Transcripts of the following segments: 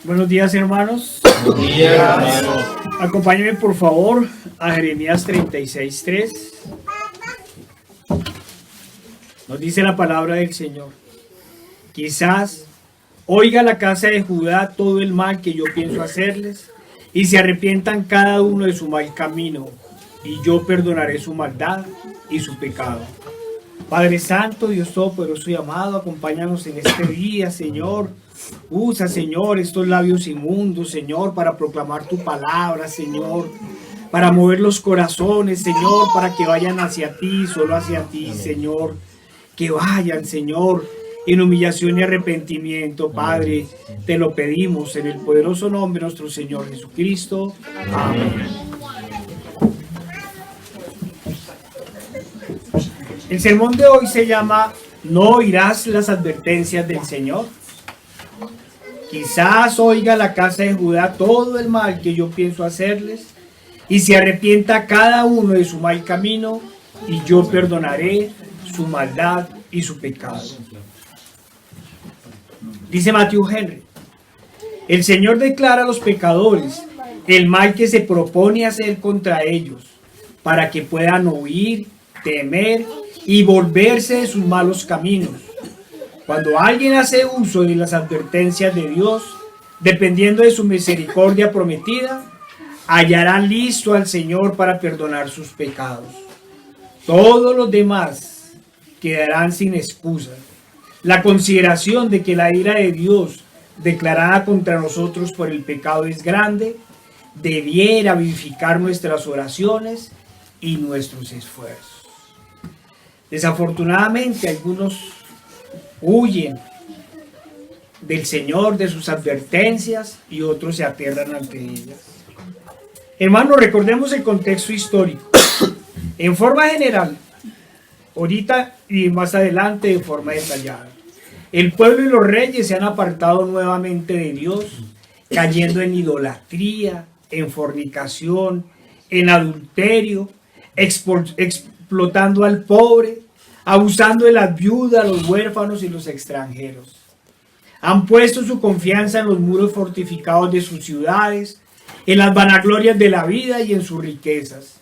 Buenos días, hermanos. Buenos días, hermanos. Acompáñenme por favor a Jeremías 36:3. Nos dice la palabra del Señor: quizás oiga la casa de Judá todo el mal que yo pienso hacerles, y se arrepientan cada uno de su mal camino, y yo perdonaré su maldad y su pecado. Padre Santo, Dios Todopoderoso y amado, acompáñanos en este día, Señor. Usa, Señor, estos labios inmundos, Señor, para proclamar tu palabra, Señor, para mover los corazones, Señor, para que vayan hacia ti, solo hacia ti, Señor. Que vayan, Señor, en humillación y arrepentimiento, Padre. Te lo pedimos en el poderoso nombre de nuestro Señor Jesucristo. Amén. El sermón de hoy se llama ¿No oirás las advertencias del Señor? Quizás oiga la casa de Judá todo el mal que yo pienso hacerles, y se arrepienta cada uno de su mal camino, y yo perdonaré su maldad y su pecado. Dice Matthew Henry: el Señor declara a los pecadores el mal que se propone hacer contra ellos, para que puedan oír, temer y volverse de sus malos caminos. Cuando alguien hace uso de las advertencias de Dios, dependiendo de su misericordia prometida, hallará listo al Señor para perdonar sus pecados. Todos los demás quedarán sin excusa. La consideración de que la ira de Dios declarada contra nosotros por el pecado es grande, debiera vivificar nuestras oraciones y nuestros esfuerzos. Desafortunadamente, algunos huyen del Señor, de sus advertencias, y otros se aterran ante ellas. Hermanos, recordemos el contexto histórico. En forma general, ahorita y más adelante de forma detallada. El pueblo y los reyes se han apartado nuevamente de Dios, cayendo en idolatría, en fornicación, en adulterio, explotando al pobre, abusando de las viudas, los huérfanos y los extranjeros. Han puesto su confianza en los muros fortificados de sus ciudades, en las vanaglorias de la vida y en sus riquezas.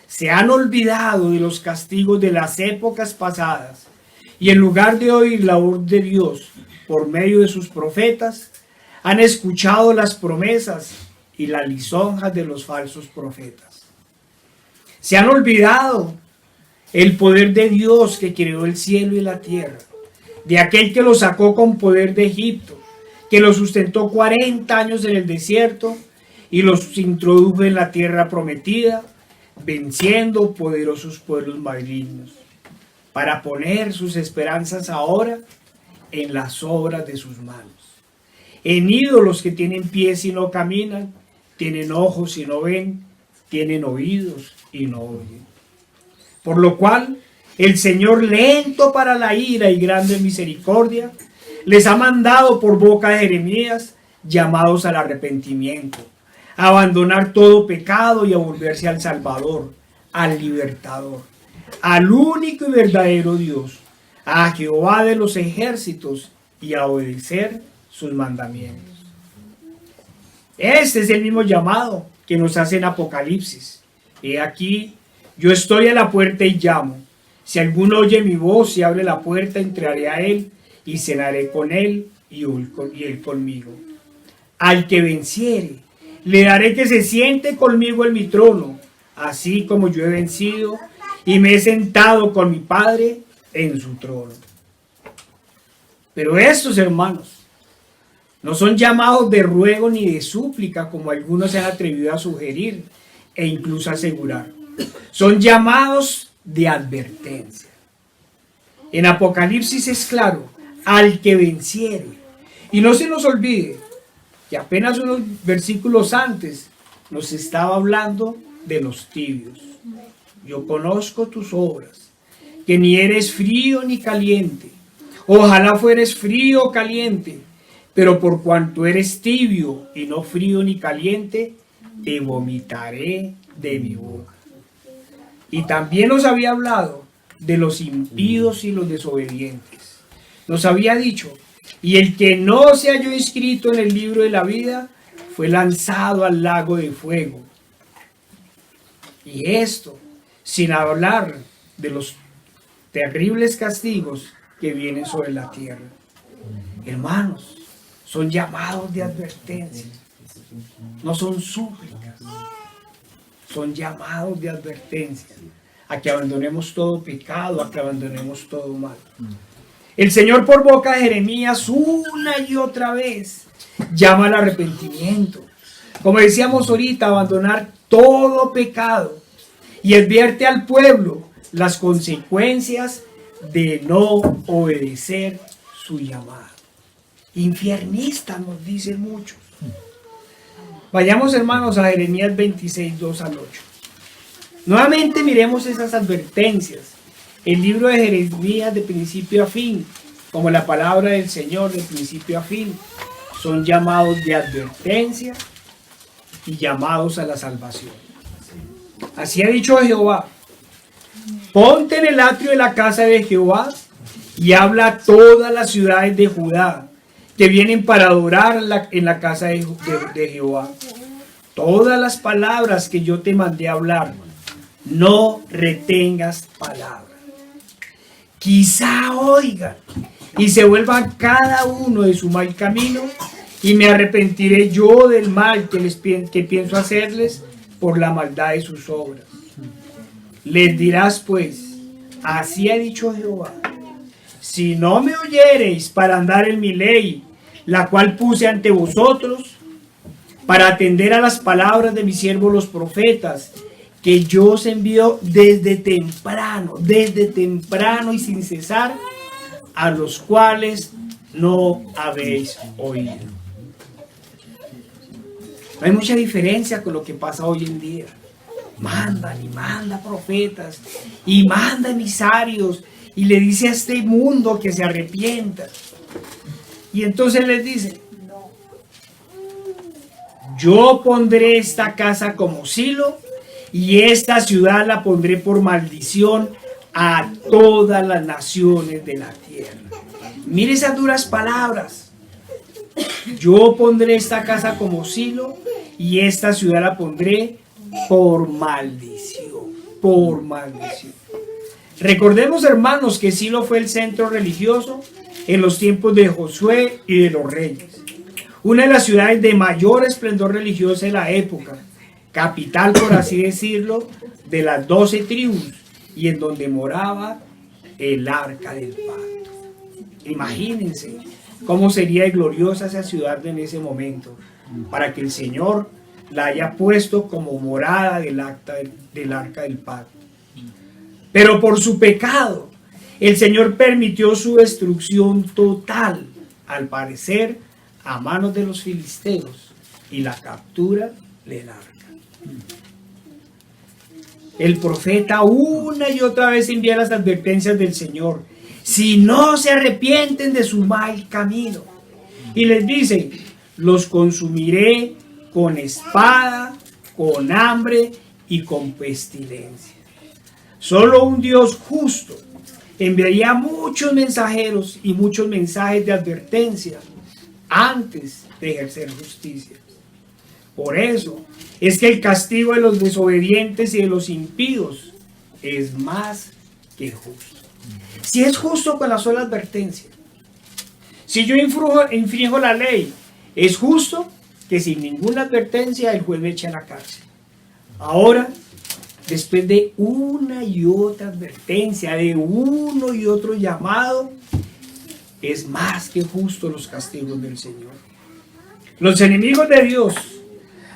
Se han olvidado de los castigos de las épocas pasadas, y en lugar de oír la voz de Dios por medio de sus profetas, han escuchado las promesas y las lisonjas de los falsos profetas. Se han olvidado el poder de Dios que creó el cielo y la tierra, de aquel que los sacó con poder de Egipto, que los sustentó 40 años en el desierto y los introdujo en la tierra prometida, venciendo poderosos pueblos malignos, para poner sus esperanzas ahora en las obras de sus manos, en ídolos que tienen pies y no caminan, tienen ojos y no ven, tienen oídos y no oyen. Por lo cual, el Señor, lento para la ira y grande en misericordia, les ha mandado por boca de Jeremías llamados al arrepentimiento, a abandonar todo pecado y a volverse al Salvador, al Libertador, al único y verdadero Dios, a Jehová de los ejércitos, y a obedecer sus mandamientos. Este es el mismo llamado que nos hace en Apocalipsis. He aquí, yo estoy a la puerta y llamo. Si alguno oye mi voz y abre la puerta, entraré a él y cenaré con él y él conmigo. Al que venciere, le daré que se siente conmigo en mi trono, así como yo he vencido y me he sentado con mi Padre en su trono. Pero estos, hermanos, no son llamados de ruego ni de súplica, como algunos se han atrevido a sugerir e incluso asegurar. Son llamados de advertencia. En Apocalipsis es claro: al que venciere. Y no se nos olvide que apenas unos versículos antes nos estaba hablando de los tibios. Yo conozco tus obras, que ni eres frío ni caliente. Ojalá fueres frío o caliente, pero por cuanto eres tibio y no frío ni caliente, te vomitaré de mi boca. Y también nos había hablado de los impíos y los desobedientes. Nos había dicho y el que no se halló inscrito en el libro de la vida fue lanzado al lago de fuego. Y esto, sin hablar de los terribles castigos que vienen sobre la tierra. Hermanos, son llamados de advertencia, no son súplicas, son llamados de advertencia a que abandonemos todo pecado, a que abandonemos todo mal. El Señor, por boca de Jeremías, una y otra vez llama al arrepentimiento. Como decíamos ahorita, abandonar todo pecado, y advierte al pueblo las consecuencias de no obedecer su llamado. Infiernistas, nos dicen muchos. Vayamos, hermanos, a Jeremías 26, 2 al 8. Nuevamente miremos esas advertencias. El libro de Jeremías, de principio a fin, como la palabra del Señor, de principio a fin, son llamados de advertencia y llamados a la salvación. Así ha dicho Jehová: ponte en el atrio de la casa de Jehová y habla a todas las ciudades de Judá que vienen para adorar en la casa de Jehová. Todas las palabras que yo te mandé a hablar, no retengas palabra. Quizá oigan y se vuelvan cada uno de su mal camino, y me arrepentiré yo del mal que pienso hacerles por la maldad de sus obras. Les dirás pues: así ha dicho Jehová, si no me oyereis para andar en mi ley, la cual puse ante vosotros, para atender a las palabras de mis siervos los profetas, que yo os envío desde temprano y sin cesar, a los cuales no habéis oído. No hay mucha diferencia con lo que pasa hoy en día. Mandan y manda profetas y manda emisarios y le dice a este mundo que se arrepienta. Y entonces les dice: yo pondré esta casa como silo y esta ciudad la pondré por maldición a todas las naciones de la tierra. Mire esas duras palabras. Yo pondré esta casa como silo y esta ciudad la pondré por maldición. Por maldición. Recordemos, hermanos, que Silo fue el centro religioso en los tiempos de Josué y de los reyes. Una de las ciudades de mayor esplendor religioso en la época, capital, por así decirlo, de las 12 tribus, y en donde moraba el arca del pacto. Imagínense cómo sería gloriosa esa ciudad en ese momento, para que el Señor la haya puesto como morada del arca del pacto. Pero por su pecado, el Señor permitió su destrucción total, al parecer a manos de los filisteos, y la captura del arca. El profeta una y otra vez envía las advertencias del Señor: si no se arrepienten de su mal camino. Y les dice: los consumiré con espada, con hambre y con pestilencia. Solo un Dios justo enviaría muchos mensajeros y muchos mensajes de advertencia antes de ejercer justicia. Por eso es que el castigo de los desobedientes y de los impíos es más que justo. Si es justo con la sola advertencia, si yo infringo la ley, es justo que sin ninguna advertencia el juez me eche a la cárcel. Ahora, después de una y otra advertencia, de uno y otro llamado, es más que justo los castigos del Señor. Los enemigos de Dios,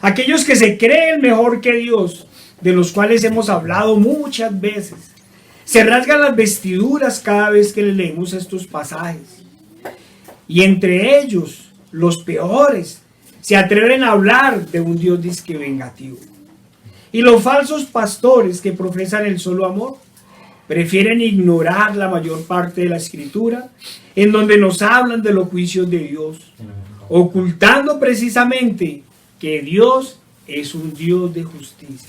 aquellos que se creen mejor que Dios, de los cuales hemos hablado muchas veces, se rasgan las vestiduras cada vez que leemos estos pasajes. Y entre ellos, los peores, se atreven a hablar de un Dios disque vengativo. Y los falsos pastores que profesan el solo amor prefieren ignorar la mayor parte de la Escritura, en donde nos hablan de los juicios de Dios, ocultando precisamente que Dios es un Dios de justicia,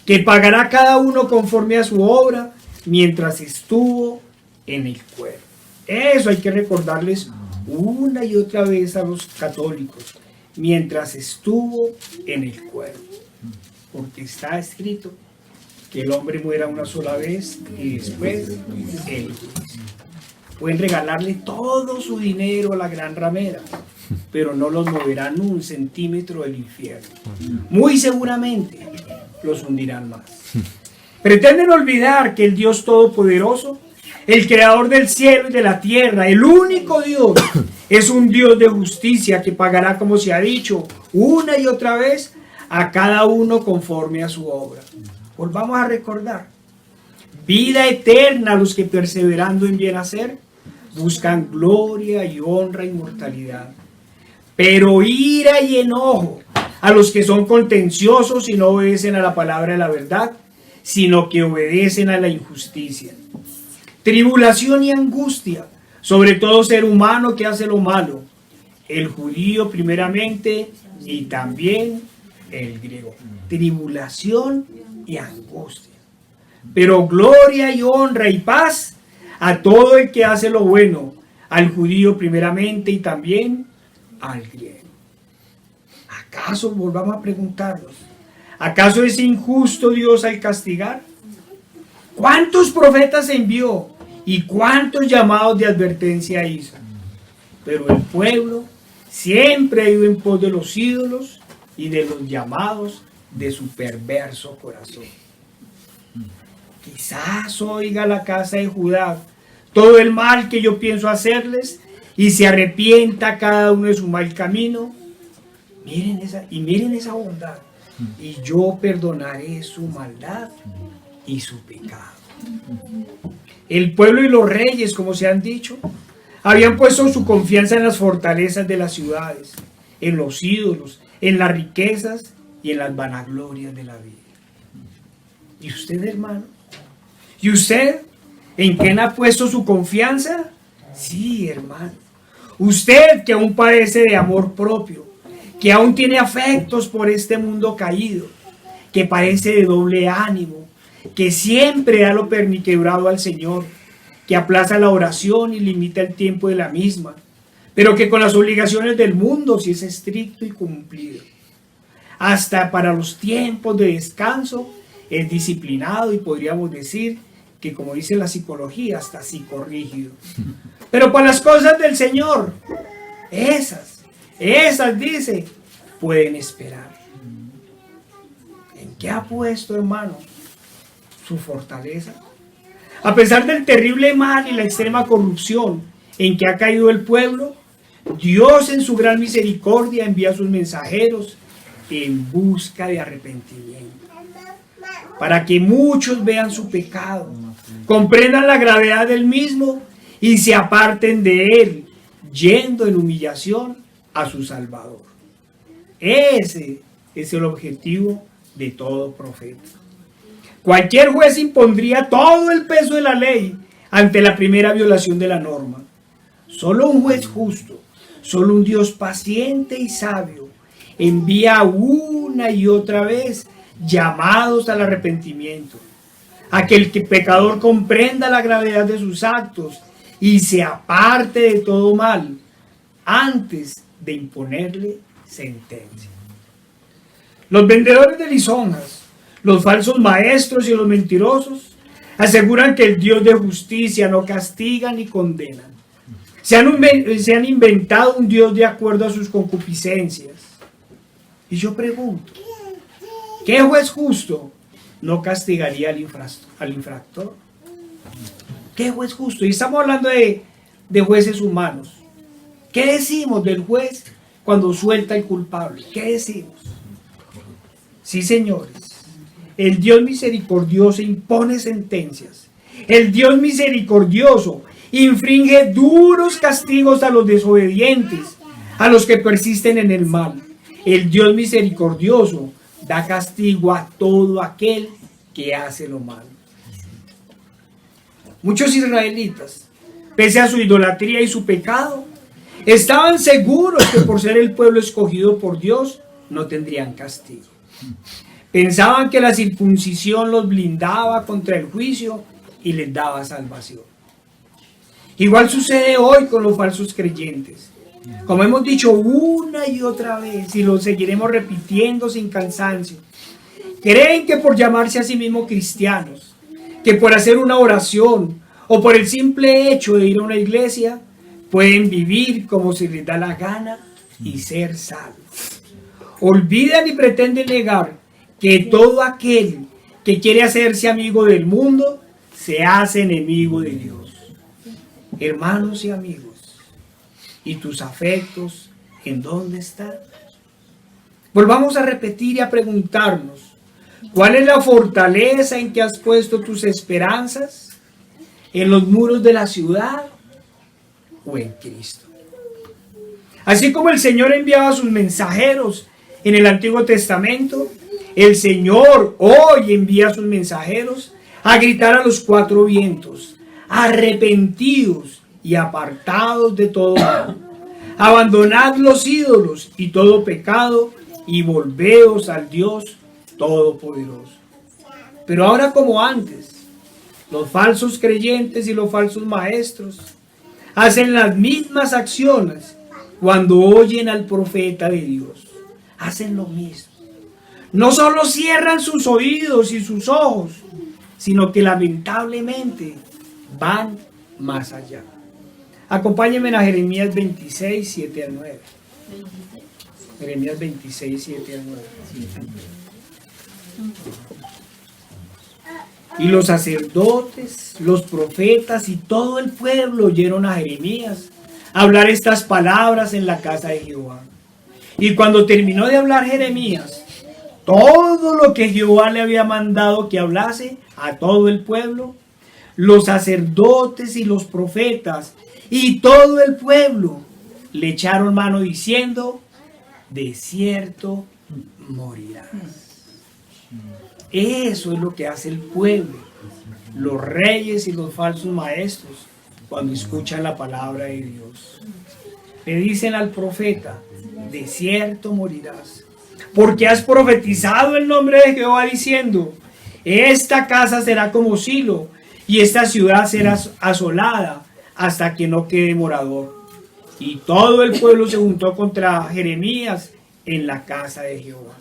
que pagará a cada uno conforme a su obra mientras estuvo en el cuerpo. Eso hay que recordarles una y otra vez a los católicos mientras estuvo en el cuerpo, porque está escrito que el hombre muera una sola vez y después el juicio. Pueden regalarle todo su dinero a la gran ramera, pero no los moverán un centímetro del infierno. Muy seguramente los hundirán más. Pretenden olvidar que el Dios Todopoderoso, el creador del cielo y de la tierra, el único Dios, es un Dios de justicia que pagará, como se ha dicho, una y otra vez a cada uno conforme a su obra. Volvamos a recordar: vida eterna a los que, perseverando en bien hacer, buscan gloria y honra e inmortalidad. Pero ira y enojo a los que son contenciosos y no obedecen a la palabra de la verdad, sino que obedecen a la injusticia. Tribulación y angustia sobre todo ser humano que hace lo malo, el judío primeramente y también el griego. Tribulación y angustia. Pero gloria y honra y paz a todo el que hace lo bueno, al judío primeramente y también al griego. ¿Acaso, volvamos a preguntarnos, acaso es injusto Dios al castigar? ¿Cuántos profetas envió y cuántos llamados de advertencia hizo? Pero el pueblo siempre ha ido en pos de los ídolos y de los llamados de su perverso corazón. Quizás oiga la casa de Judá todo el mal que yo pienso hacerles y se arrepienta cada uno de su mal camino. Miren esa bondad, y yo perdonaré su maldad y su pecado. El pueblo y los reyes, como se han dicho, habían puesto su confianza en las fortalezas de las ciudades, en los ídolos, en las riquezas y en las vanaglorias de la vida. ¿Y usted, hermano? ¿Y usted en quién ha puesto su confianza? Sí, hermano. Usted que aún padece de amor propio, que aún tiene afectos por este mundo caído, que parece de doble ánimo, que siempre da lo perniquebrado al Señor, que aplaza la oración y limita el tiempo de la misma, pero que con las obligaciones del mundo sí es estricto y cumplido. Hasta para los tiempos de descanso es disciplinado y podríamos decir que, como dice la psicología, hasta psicorrígido. Pero para las cosas del Señor, esas dice, pueden esperar. ¿En qué ha puesto, hermano, su fortaleza? A pesar del terrible mal y la extrema corrupción en que ha caído el pueblo, Dios en su gran misericordia envía sus mensajeros en busca de arrepentimiento, para que muchos vean su pecado, comprendan la gravedad del mismo y se aparten de él, yendo en humillación a su Salvador. Ese es el objetivo de todo profeta. Cualquier juez impondría todo el peso de la ley ante la primera violación de la norma. Solo un juez justo, solo un Dios paciente y sabio, envía una y otra vez llamados al arrepentimiento, a que el pecador comprenda la gravedad de sus actos y se aparte de todo mal antes de imponerle sentencia. Los vendedores de lisonjas, los falsos maestros y los mentirosos aseguran que el Dios de justicia no castiga ni condena. Se han inventado un Dios de acuerdo a sus concupiscencias. Y yo pregunto, ¿qué juez justo no castigaría al infractor? ¿Qué juez justo? Y estamos hablando de jueces humanos. ¿Qué decimos del juez cuando suelta al culpable? ¿Qué decimos? Sí, señores, el Dios misericordioso impone sentencias. El Dios misericordioso infringe duros castigos a los desobedientes, a los que persisten en el mal. El Dios misericordioso da castigo a todo aquel que hace lo malo. Muchos israelitas, pese a su idolatría y su pecado, estaban seguros que por ser el pueblo escogido por Dios no tendrían castigo. Pensaban que la circuncisión los blindaba contra el juicio y les daba salvación. Igual sucede hoy con los falsos creyentes. Como hemos dicho una y otra vez, y lo seguiremos repitiendo sin cansancio, creen que por llamarse a sí mismos cristianos, que por hacer una oración o por el simple hecho de ir a una iglesia, pueden vivir como se les da la gana y ser salvos. Olvidan y pretenden negar que todo aquel que quiere hacerse amigo del mundo se hace enemigo de Dios. Hermanos y amigos, ¿y tus afectos en dónde están? Volvamos a repetir y a preguntarnos, ¿cuál es la fortaleza en que has puesto tus esperanzas? ¿En los muros de la ciudad o en Cristo? Así como el Señor enviaba a sus mensajeros en el Antiguo Testamento, el Señor hoy envía a sus mensajeros a gritar a los cuatro vientos: arrepentidos y apartados de todo mal. Abandonad los ídolos y todo pecado y volveos al Dios Todopoderoso. Pero ahora, como antes, los falsos creyentes y los falsos maestros hacen las mismas acciones cuando oyen al profeta de Dios. Hacen lo mismo. No solo cierran sus oídos y sus ojos, sino que lamentablemente van más allá. Acompáñenme a Jeremías 26, 7 al 9. Jeremías 26, 7 al 9. Y los sacerdotes, los profetas y todo el pueblo oyeron a Jeremías hablar estas palabras en la casa de Jehová. Y cuando terminó de hablar Jeremías todo lo que Jehová le había mandado que hablase a todo el pueblo, los sacerdotes y los profetas y todo el pueblo le echaron mano diciendo: de cierto morirás. Eso es lo que hace el pueblo, los reyes y los falsos maestros, cuando escuchan la palabra de Dios. Le dicen al profeta: de cierto morirás, porque has profetizado el nombre de Jehová diciendo: esta casa será como Silo, y esta ciudad será asolada hasta que no quede morador. Y todo el pueblo se juntó contra Jeremías en la casa de Jehová.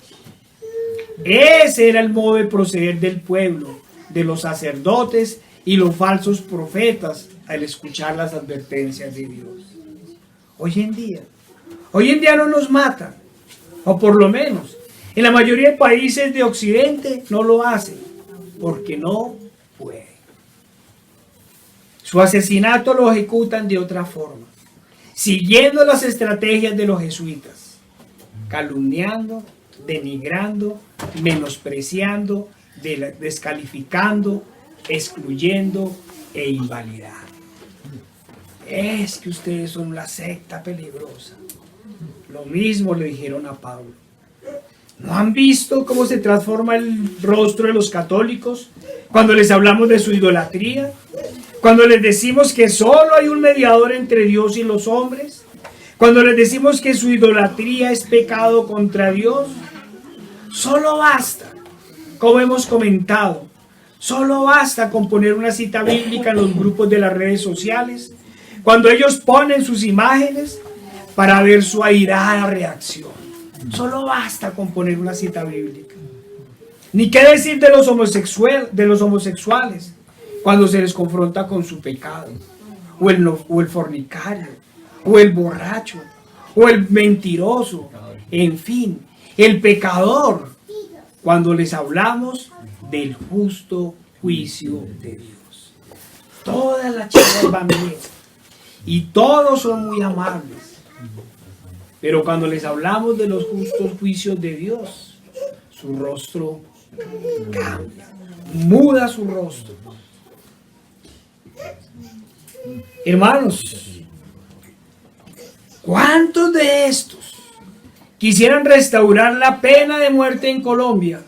Ese era el modo de proceder del pueblo, de los sacerdotes y los falsos profetas al escuchar las advertencias de Dios. Hoy en día no nos matan, o por lo menos en la mayoría de países de Occidente no lo hacen, porque no pueden. Su asesinato lo ejecutan de otra forma, siguiendo las estrategias de los jesuitas, calumniando, denigrando, menospreciando, descalificando, excluyendo e invalidando. Es que ustedes son una secta peligrosa. Lo mismo le dijeron a Pablo. ¿No han visto cómo se transforma el rostro de los católicos cuando les hablamos de su idolatría? Cuando les decimos que solo hay un mediador entre Dios y los hombres. Cuando les decimos que su idolatría es pecado contra Dios. Solo basta, como hemos comentado, solo basta con poner una cita bíblica en los grupos de las redes sociales, cuando ellos ponen sus imágenes para ver su airada reacción. Solo basta con poner una cita bíblica. Ni qué decir de los homosexuales cuando se les confronta con su pecado, o el fornicario, o el borracho, o el mentiroso, en fin, el pecador, cuando les hablamos del justo juicio de Dios. Todas las chicas van bien y todos son muy amables, pero cuando les hablamos de los justos juicios de Dios, su rostro cambia, muda su rostro. Hermanos, ¿cuántos de estos quisieran restaurar la pena de muerte en Colombia?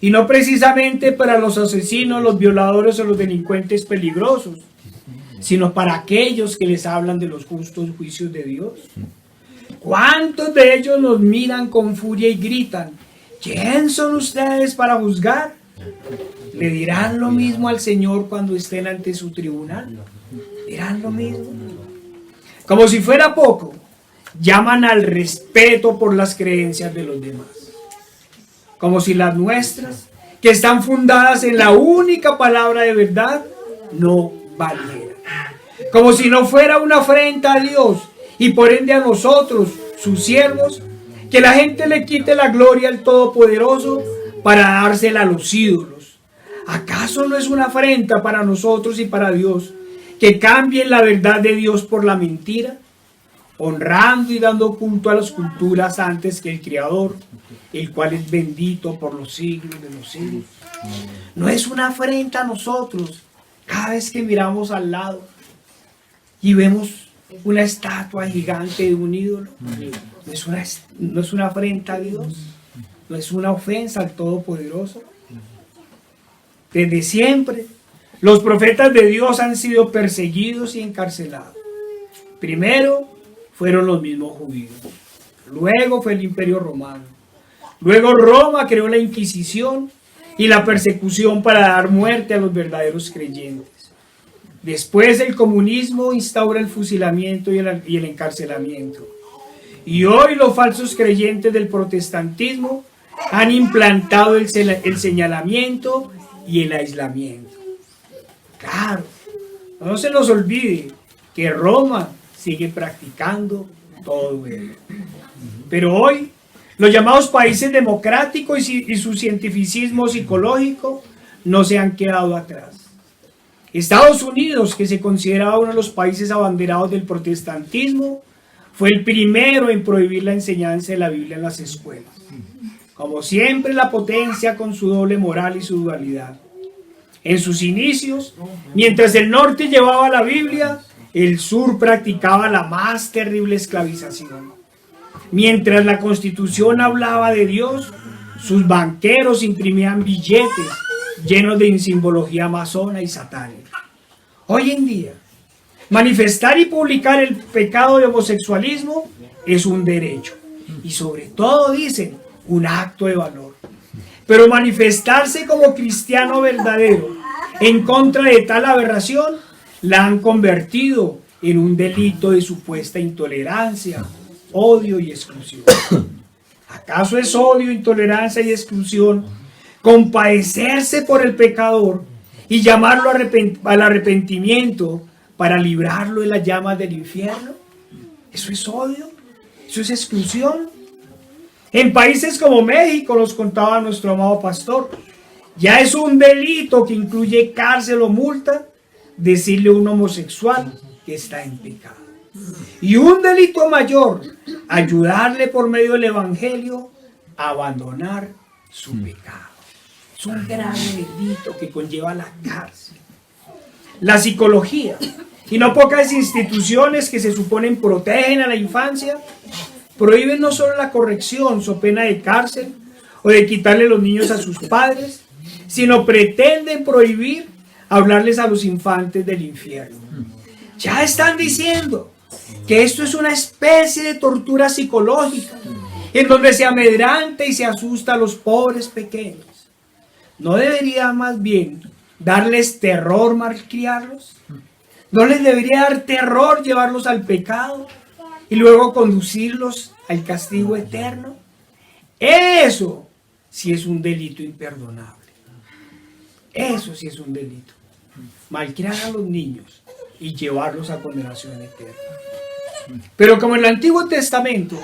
Y no precisamente para los asesinos, los violadores o los delincuentes peligrosos, sino para aquellos que les hablan de los justos juicios de Dios. ¿Cuántos de ellos nos miran con furia y gritan: ¿quién son ustedes para juzgar? ¿Le dirán lo mismo al Señor cuando estén ante su tribunal? dirán lo mismo. Como si fuera poco, llaman al respeto por las creencias de los demás. Como si las nuestras, que están fundadas en la única palabra de verdad, no valieran. Como si no fuera una afrenta a Dios y por ende a nosotros, sus siervos, que la gente le quite la gloria al Todopoderoso para dársela a los ídolos. ¿Acaso no es una afrenta para nosotros y para Dios que cambien la verdad de Dios por la mentira, honrando y dando culto a las culturas antes que el Creador, el cual es bendito por los siglos de los siglos? No es una afrenta a nosotros cada vez que miramos al lado y vemos una estatua gigante de un ídolo. No es una afrenta a Dios, no es una ofensa al Todopoderoso. Desde siempre los profetas de Dios han sido perseguidos y encarcelados. Primero fueron los mismos judíos, luego fue el Imperio Romano, luego Roma creó la Inquisición y la persecución para dar muerte a los verdaderos creyentes. Después el comunismo instaura el fusilamiento y el encarcelamiento. Y hoy los falsos creyentes del protestantismo han implantado el señalamiento y el aislamiento. Claro, no se nos olvide que Roma sigue practicando todo ello. Pero hoy, los llamados países democráticos y su cientificismo psicológico no se han quedado atrás. Estados Unidos, que se consideraba uno de los países abanderados del protestantismo, fue el primero en prohibir la enseñanza de la Biblia en las escuelas. Como siempre, la potencia con su doble moral y su dualidad. En sus inicios, mientras el norte llevaba la Biblia, el sur practicaba la más terrible esclavización. Mientras la Constitución hablaba de Dios, sus banqueros imprimían billetes llenos de simbología masona y satánica. Hoy en día, manifestar y publicar el pecado de homosexualismo es un derecho y sobre todo, dicen, un acto de valor. Pero manifestarse como cristiano verdadero en contra de tal aberración la han convertido en un delito de supuesta intolerancia, odio y exclusión. ¿Acaso es odio, intolerancia y exclusión compadecerse por el pecador y llamarlo al arrepentimiento para librarlo de las llamas del infierno? ¿Eso es odio? ¿Eso es exclusión? En países como México, nos contaba nuestro amado pastor, ya es un delito que incluye cárcel o multa decirle a un homosexual que está en pecado. Y un delito mayor, ayudarle por medio del evangelio a abandonar su pecado. Es un grave delito que conlleva la cárcel. La psicología y no pocas instituciones que se suponen protegen a la infancia prohíben no solo la corrección so pena de cárcel o de quitarle los niños a sus padres, sino pretenden prohibir hablarles a los infantes del infierno. Ya están diciendo que esto es una especie de tortura psicológica en donde se amedranta y se asusta a los pobres pequeños. ¿No debería más bien darles terror malcriarlos? ¿No les debería dar terror llevarlos al pecado y luego conducirlos al castigo eterno? Eso sí es un delito imperdonable. Eso sí es un delito. Malcriar a los niños y llevarlos a condenación eterna. Pero como en el Antiguo Testamento,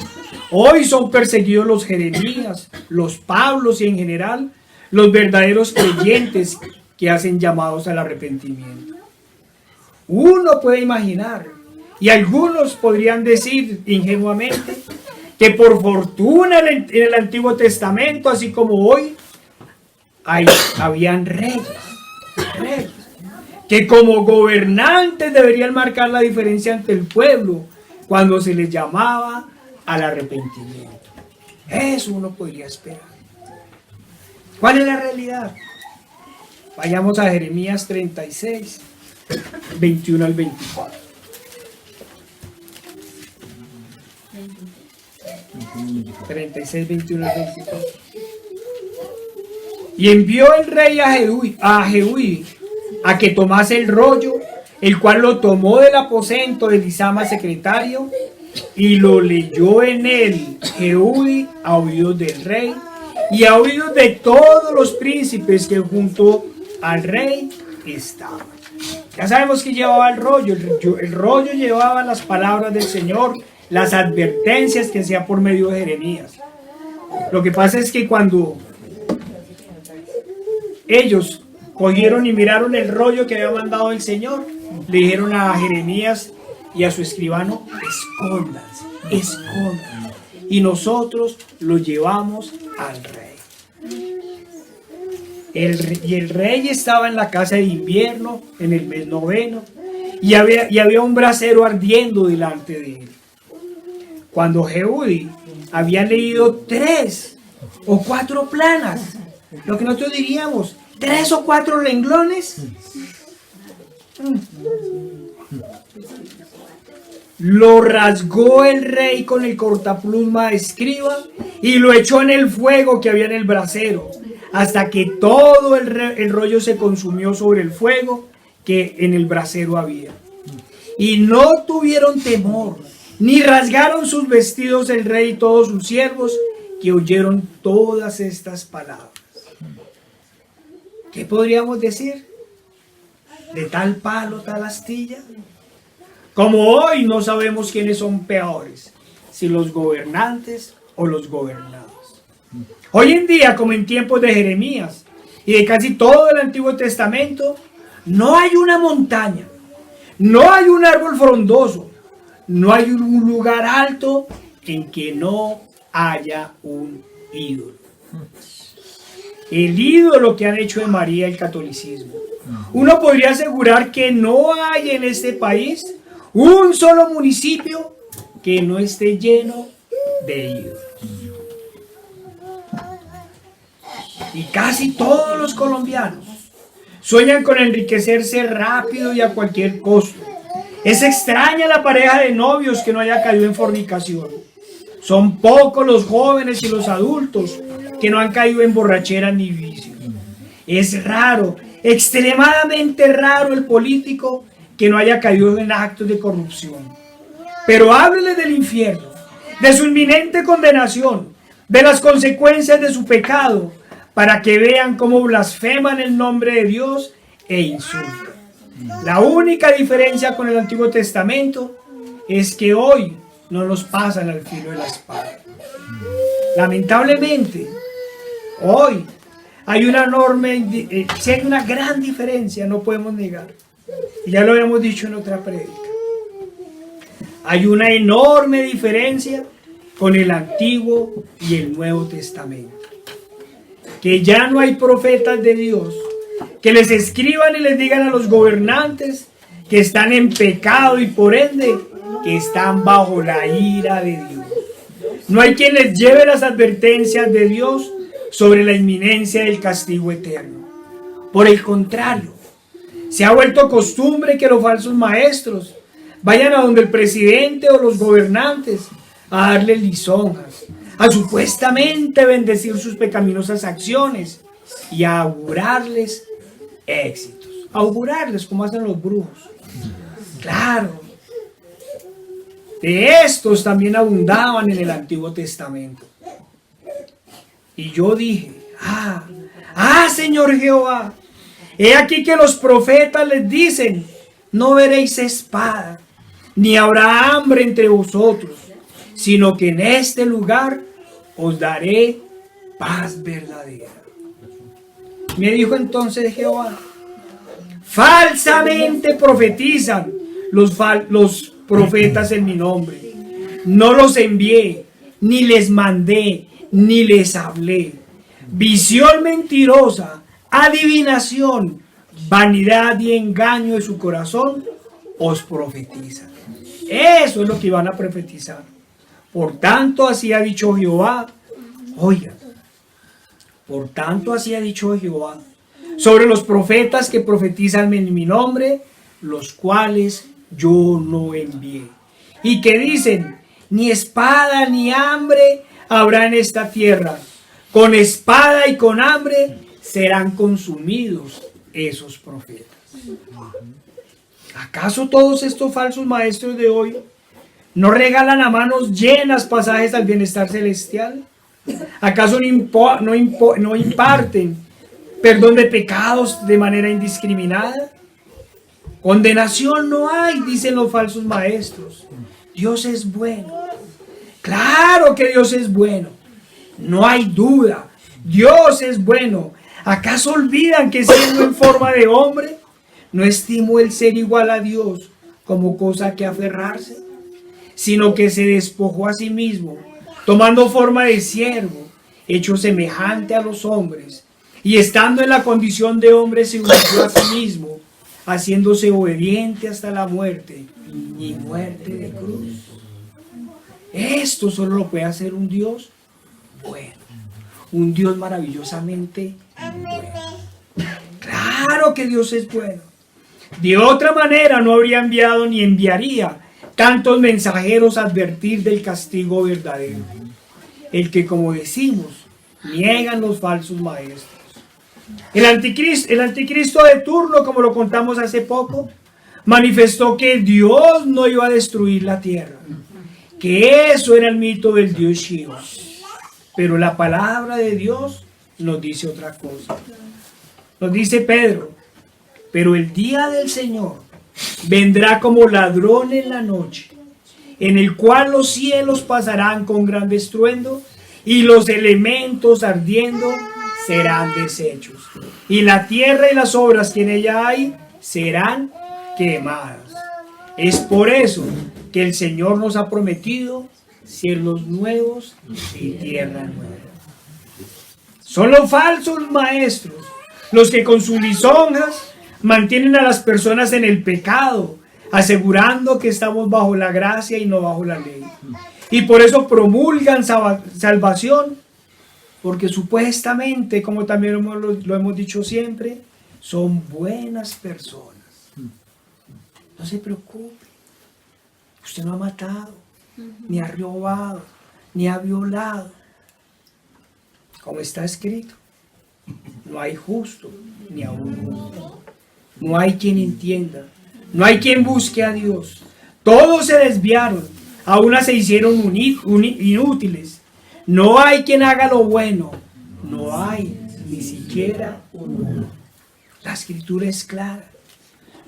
hoy son perseguidos los Jeremías, los Pablos y en general los verdaderos creyentes que hacen llamados al arrepentimiento. Uno puede imaginar, y algunos podrían decir ingenuamente, que por fortuna en el Antiguo Testamento, así como hoy, habían reyes, que como gobernantes deberían marcar la diferencia ante el pueblo cuando se les llamaba al arrepentimiento. Eso uno podría esperar. ¿Cuál es la realidad? Vayamos a Jeremías 36, 21 al 24. (36, 21 al 24). Y envió el rey a Jehúi a que tomase el rollo, el cual lo tomó del aposento de Elisama secretario y lo leyó en él Jehudí a oídos del rey y a oídos de todos los príncipes que junto al rey estaban. Ya sabemos que llevaba el rollo. El rollo llevaba las palabras del Señor, las advertencias que hacía por medio de Jeremías. Lo que pasa es que cuando ellos cogieron y miraron el rollo que había mandado el Señor, le dijeron a Jeremías y a su escribano: escóndanse, escóndanse. Y nosotros lo llevamos al rey. Y el rey estaba en la casa de invierno en el mes 9 y había un brasero ardiendo delante de él. Cuando Jehudí había leído 3 o 4 planas, lo que nosotros diríamos 3 o 4 renglones, lo rasgó el rey con el cortapluma de escriba y lo echó en el fuego que había en el brasero, hasta que todo el rollo se consumió sobre el fuego que en el brasero había. Y no tuvieron temor, ni rasgaron sus vestidos el rey y todos sus siervos, que oyeron todas estas palabras. ¿Qué podríamos decir? De tal palo, tal astilla. Como hoy no sabemos quiénes son peores, si los gobernantes o los gobernados. Hoy en día, como en tiempos de Jeremías y de casi todo el Antiguo Testamento, no hay una montaña, no hay un árbol frondoso, no hay un lugar alto en que no haya un ídolo. El ídolo que han hecho de María el catolicismo. Uno podría asegurar que no hay en este país un solo municipio que no esté lleno de ídolos. Y casi todos los colombianos sueñan con enriquecerse rápido y a cualquier costo. Es extraña la pareja de novios que no haya caído en fornicación. Son pocos los jóvenes y los adultos que no han caído en borrachera ni vicio. Es raro, extremadamente raro el político que no haya caído en actos de corrupción. Pero háblele del infierno, de su inminente condenación, de las consecuencias de su pecado, para que vean cómo blasfeman el nombre de Dios e insultan. La única diferencia con el Antiguo Testamento es que hoy no nos pasan al filo de la espada. Lamentablemente, hoy hay una enorme, si hay una gran diferencia, no podemos negar. Y ya lo habíamos dicho en otra prédica. Hay una enorme diferencia con el Antiguo y el Nuevo Testamento. Que ya no hay profetas de Dios que les escriban y les digan a los gobernantes que están en pecado y por ende que están bajo la ira de Dios. No hay quien les lleve las advertencias de Dios sobre la inminencia del castigo eterno. Por el contrario, se ha vuelto costumbre que los falsos maestros vayan a donde el presidente o los gobernantes a darle lisonjas, a supuestamente bendecir sus pecaminosas acciones y a augurarles éxitos. Augurarles como hacen los brujos. Claro. De estos también abundaban en el Antiguo Testamento. Y yo dije, Señor Jehová, he aquí que los profetas les dicen, no veréis espada, ni habrá hambre entre vosotros, sino que en este lugar os daré paz verdadera. Me dijo entonces Jehová, falsamente profetizan los profetas en mi nombre. No los envié, ni les mandé, ni les hablé. Visión mentirosa, adivinación, vanidad y engaño de su corazón os profetizan. Eso es lo que iban a profetizar. Por tanto, así ha dicho Jehová. Oigan, por tanto, así ha dicho Jehová sobre los profetas que profetizan en mi nombre, los cuales yo no envié. Y que dicen, ni espada ni hambre habrá en esta tierra. Con espada y con hambre serán consumidos esos profetas. ¿Acaso todos estos falsos maestros de hoy no regalan a manos llenas pasajes al bienestar celestial? ¿Acaso no imparten perdón de pecados de manera indiscriminada? Condenación no hay, dicen los falsos maestros. Dios es bueno. Claro que Dios es bueno. No hay duda. Dios es bueno. ¿Acaso olvidan que siendo en forma de hombre, no estimó el ser igual a Dios como cosa que aferrarse, sino que se despojó a sí mismo, tomando forma de siervo, hecho semejante a los hombres, y estando en la condición de hombre se humilló a sí mismo, haciéndose obediente hasta la muerte, y muerte de cruz. Esto solo lo puede hacer un Dios bueno, un Dios maravillosamente bueno. Claro que Dios es bueno. De otra manera no habría enviado ni enviaría tantos mensajeros a advertir del castigo verdadero, el que, como decimos, niegan los falsos maestros. El anticristo de turno, como lo contamos hace poco, manifestó que Dios no iba a destruir la tierra, que eso era el mito del Dios Shiva. Pero la palabra de Dios nos dice otra cosa. Nos dice Pedro: pero el día del Señor vendrá como ladrón en la noche, en el cual los cielos pasarán con gran estruendo y los elementos ardiendo serán deshechos, y la tierra y las obras que en ella hay serán quemadas. Es por eso que el Señor nos ha prometido cielos nuevos y tierra nueva. Son los falsos maestros los que con sus lisonjas mantienen a las personas en el pecado, asegurando que estamos bajo la gracia y no bajo la ley. Y por eso promulgan salvación, porque supuestamente, como también lo hemos dicho siempre, son buenas personas. No se preocupe, usted no ha matado, ni ha robado, ni ha violado. Como está escrito, no hay justo, ni aún uno. No hay quien entienda, no hay quien busque a Dios. Todos se desviaron, a una se hicieron inútiles. No hay quien haga lo bueno, no hay ni siquiera uno. La escritura es clara,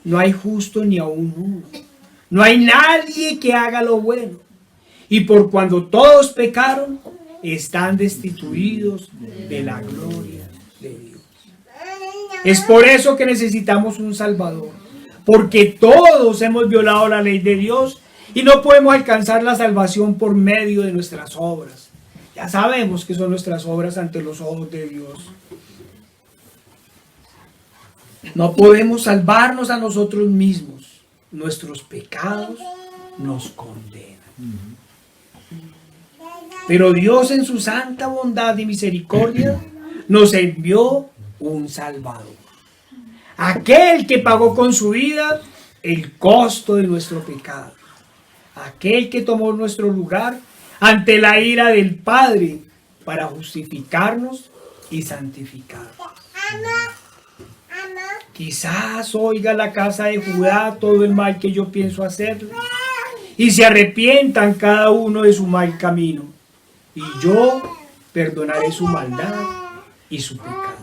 no hay justo ni aún uno. No hay nadie que haga lo bueno. Y por cuando todos pecaron, están destituidos de la gloria de Dios. Es por eso que necesitamos un Salvador, porque todos hemos violado la ley de Dios y no podemos alcanzar la salvación por medio de nuestras obras. Ya sabemos que son nuestras obras ante los ojos de Dios. No podemos salvarnos a nosotros mismos. Nuestros pecados nos condenan. Pero Dios, en su santa bondad y misericordia, nos envió un Salvador. Aquel que pagó con su vida el costo de nuestro pecado. Aquel que tomó nuestro lugar ante la ira del Padre para justificarnos y santificarnos. Quizás oiga la casa de Judá todo el mal que yo pienso hacerle, y se arrepientan cada uno de su mal camino, y yo perdonaré su maldad y su pecado.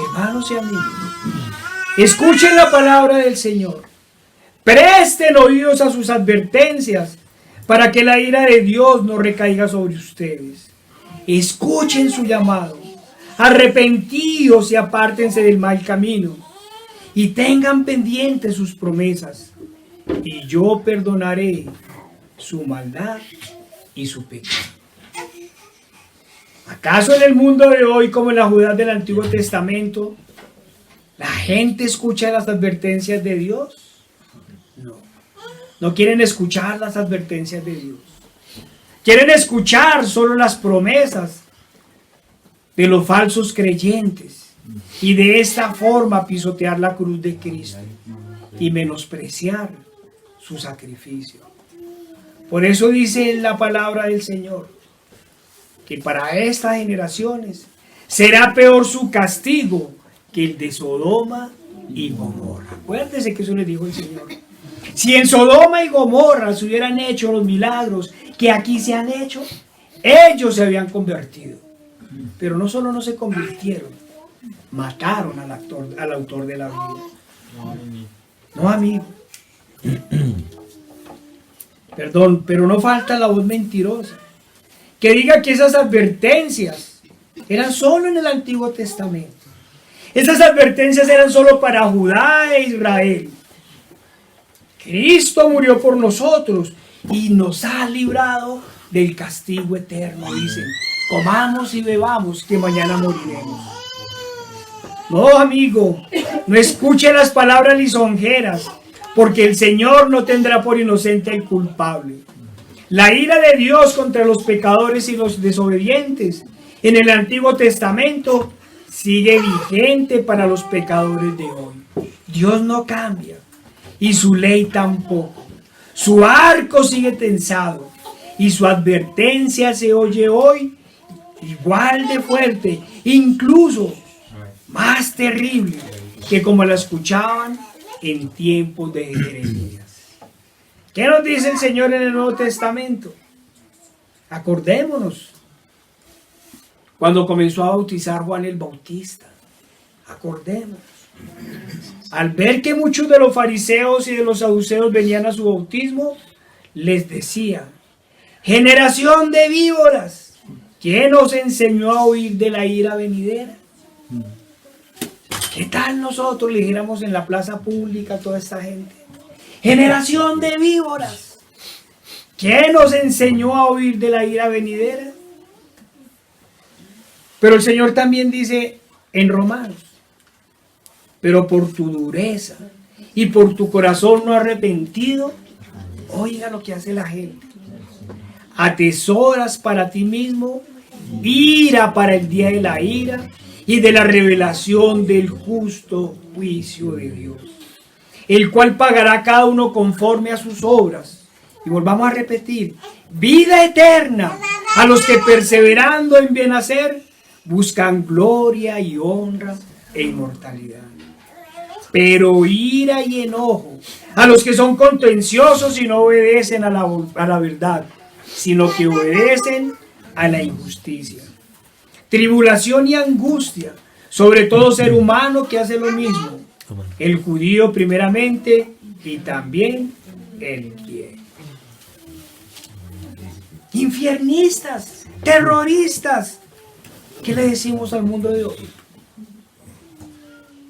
Hermanos y amigos, escuchen la palabra del Señor. Presten oídos a sus advertencias para que la ira de Dios no recaiga sobre ustedes. Escuchen su llamado. Arrepentíos y apártense del mal camino. Y tengan pendientes sus promesas. Y yo perdonaré su maldad y su pecado. ¿Acaso en el mundo de hoy, como en la Judá del Antiguo Testamento, la gente escucha las advertencias de Dios? No. No quieren escuchar las advertencias de Dios. Quieren escuchar solo las promesas de los falsos creyentes y de esta forma pisotear la cruz de Cristo y menospreciar su sacrificio. Por eso dice la palabra del Señor que para estas generaciones será peor su castigo que el de Sodoma y Gomorra. Acuérdese que eso les dijo el Señor. Si en Sodoma y Gomorra se hubieran hecho los milagros que aquí se han hecho, ellos se habían convertido. Pero no solo no se convirtieron, mataron al autor de la vida. No, amigo. Perdón, pero no falta la voz mentirosa que diga que esas advertencias eran solo en el Antiguo Testamento. Esas advertencias eran solo para Judá e Israel. Cristo murió por nosotros y nos ha librado del castigo eterno. Dicen, comamos y bebamos que mañana moriremos. No, amigo, no escuche las palabras lisonjeras, porque el Señor no tendrá por inocente al culpable. La ira de Dios contra los pecadores y los desobedientes en el Antiguo Testamento sigue vigente para los pecadores de hoy. Dios no cambia y su ley tampoco. Su arco sigue tensado y su advertencia se oye hoy igual de fuerte, incluso más terrible que como la escuchaban en tiempos de Jeremías. ¿Qué nos dice el Señor en el Nuevo Testamento? Acordémonos cuando comenzó a bautizar Juan el Bautista. Acordémonos. Al ver que muchos de los fariseos y de los saduceos venían a su bautismo, les decía: generación de víboras, ¿quién os enseñó a huir de la ira venidera? ¿Qué tal nosotros le dijéramos en la plaza pública a toda esta gente? Generación de víboras, ¿quién nos enseñó a huir de la ira venidera? Pero el Señor también dice en Romanos: pero por tu dureza y por tu corazón no arrepentido, oiga lo que hace la gente. Atesoras para ti mismo ira para el día de la ira y de la revelación del justo juicio de Dios, el cual pagará a cada uno conforme a sus obras. Y volvamos a repetir: vida eterna a los que perseverando en bien hacer buscan gloria y honra e inmortalidad. Pero ira y enojo a los que son contenciosos y no obedecen a la verdad, sino que obedecen a la injusticia. Tribulación y angustia sobre todo ser humano que hace lo mismo, el judío primeramente y también el griego. Infiernistas, terroristas, ¿qué le decimos al mundo de hoy?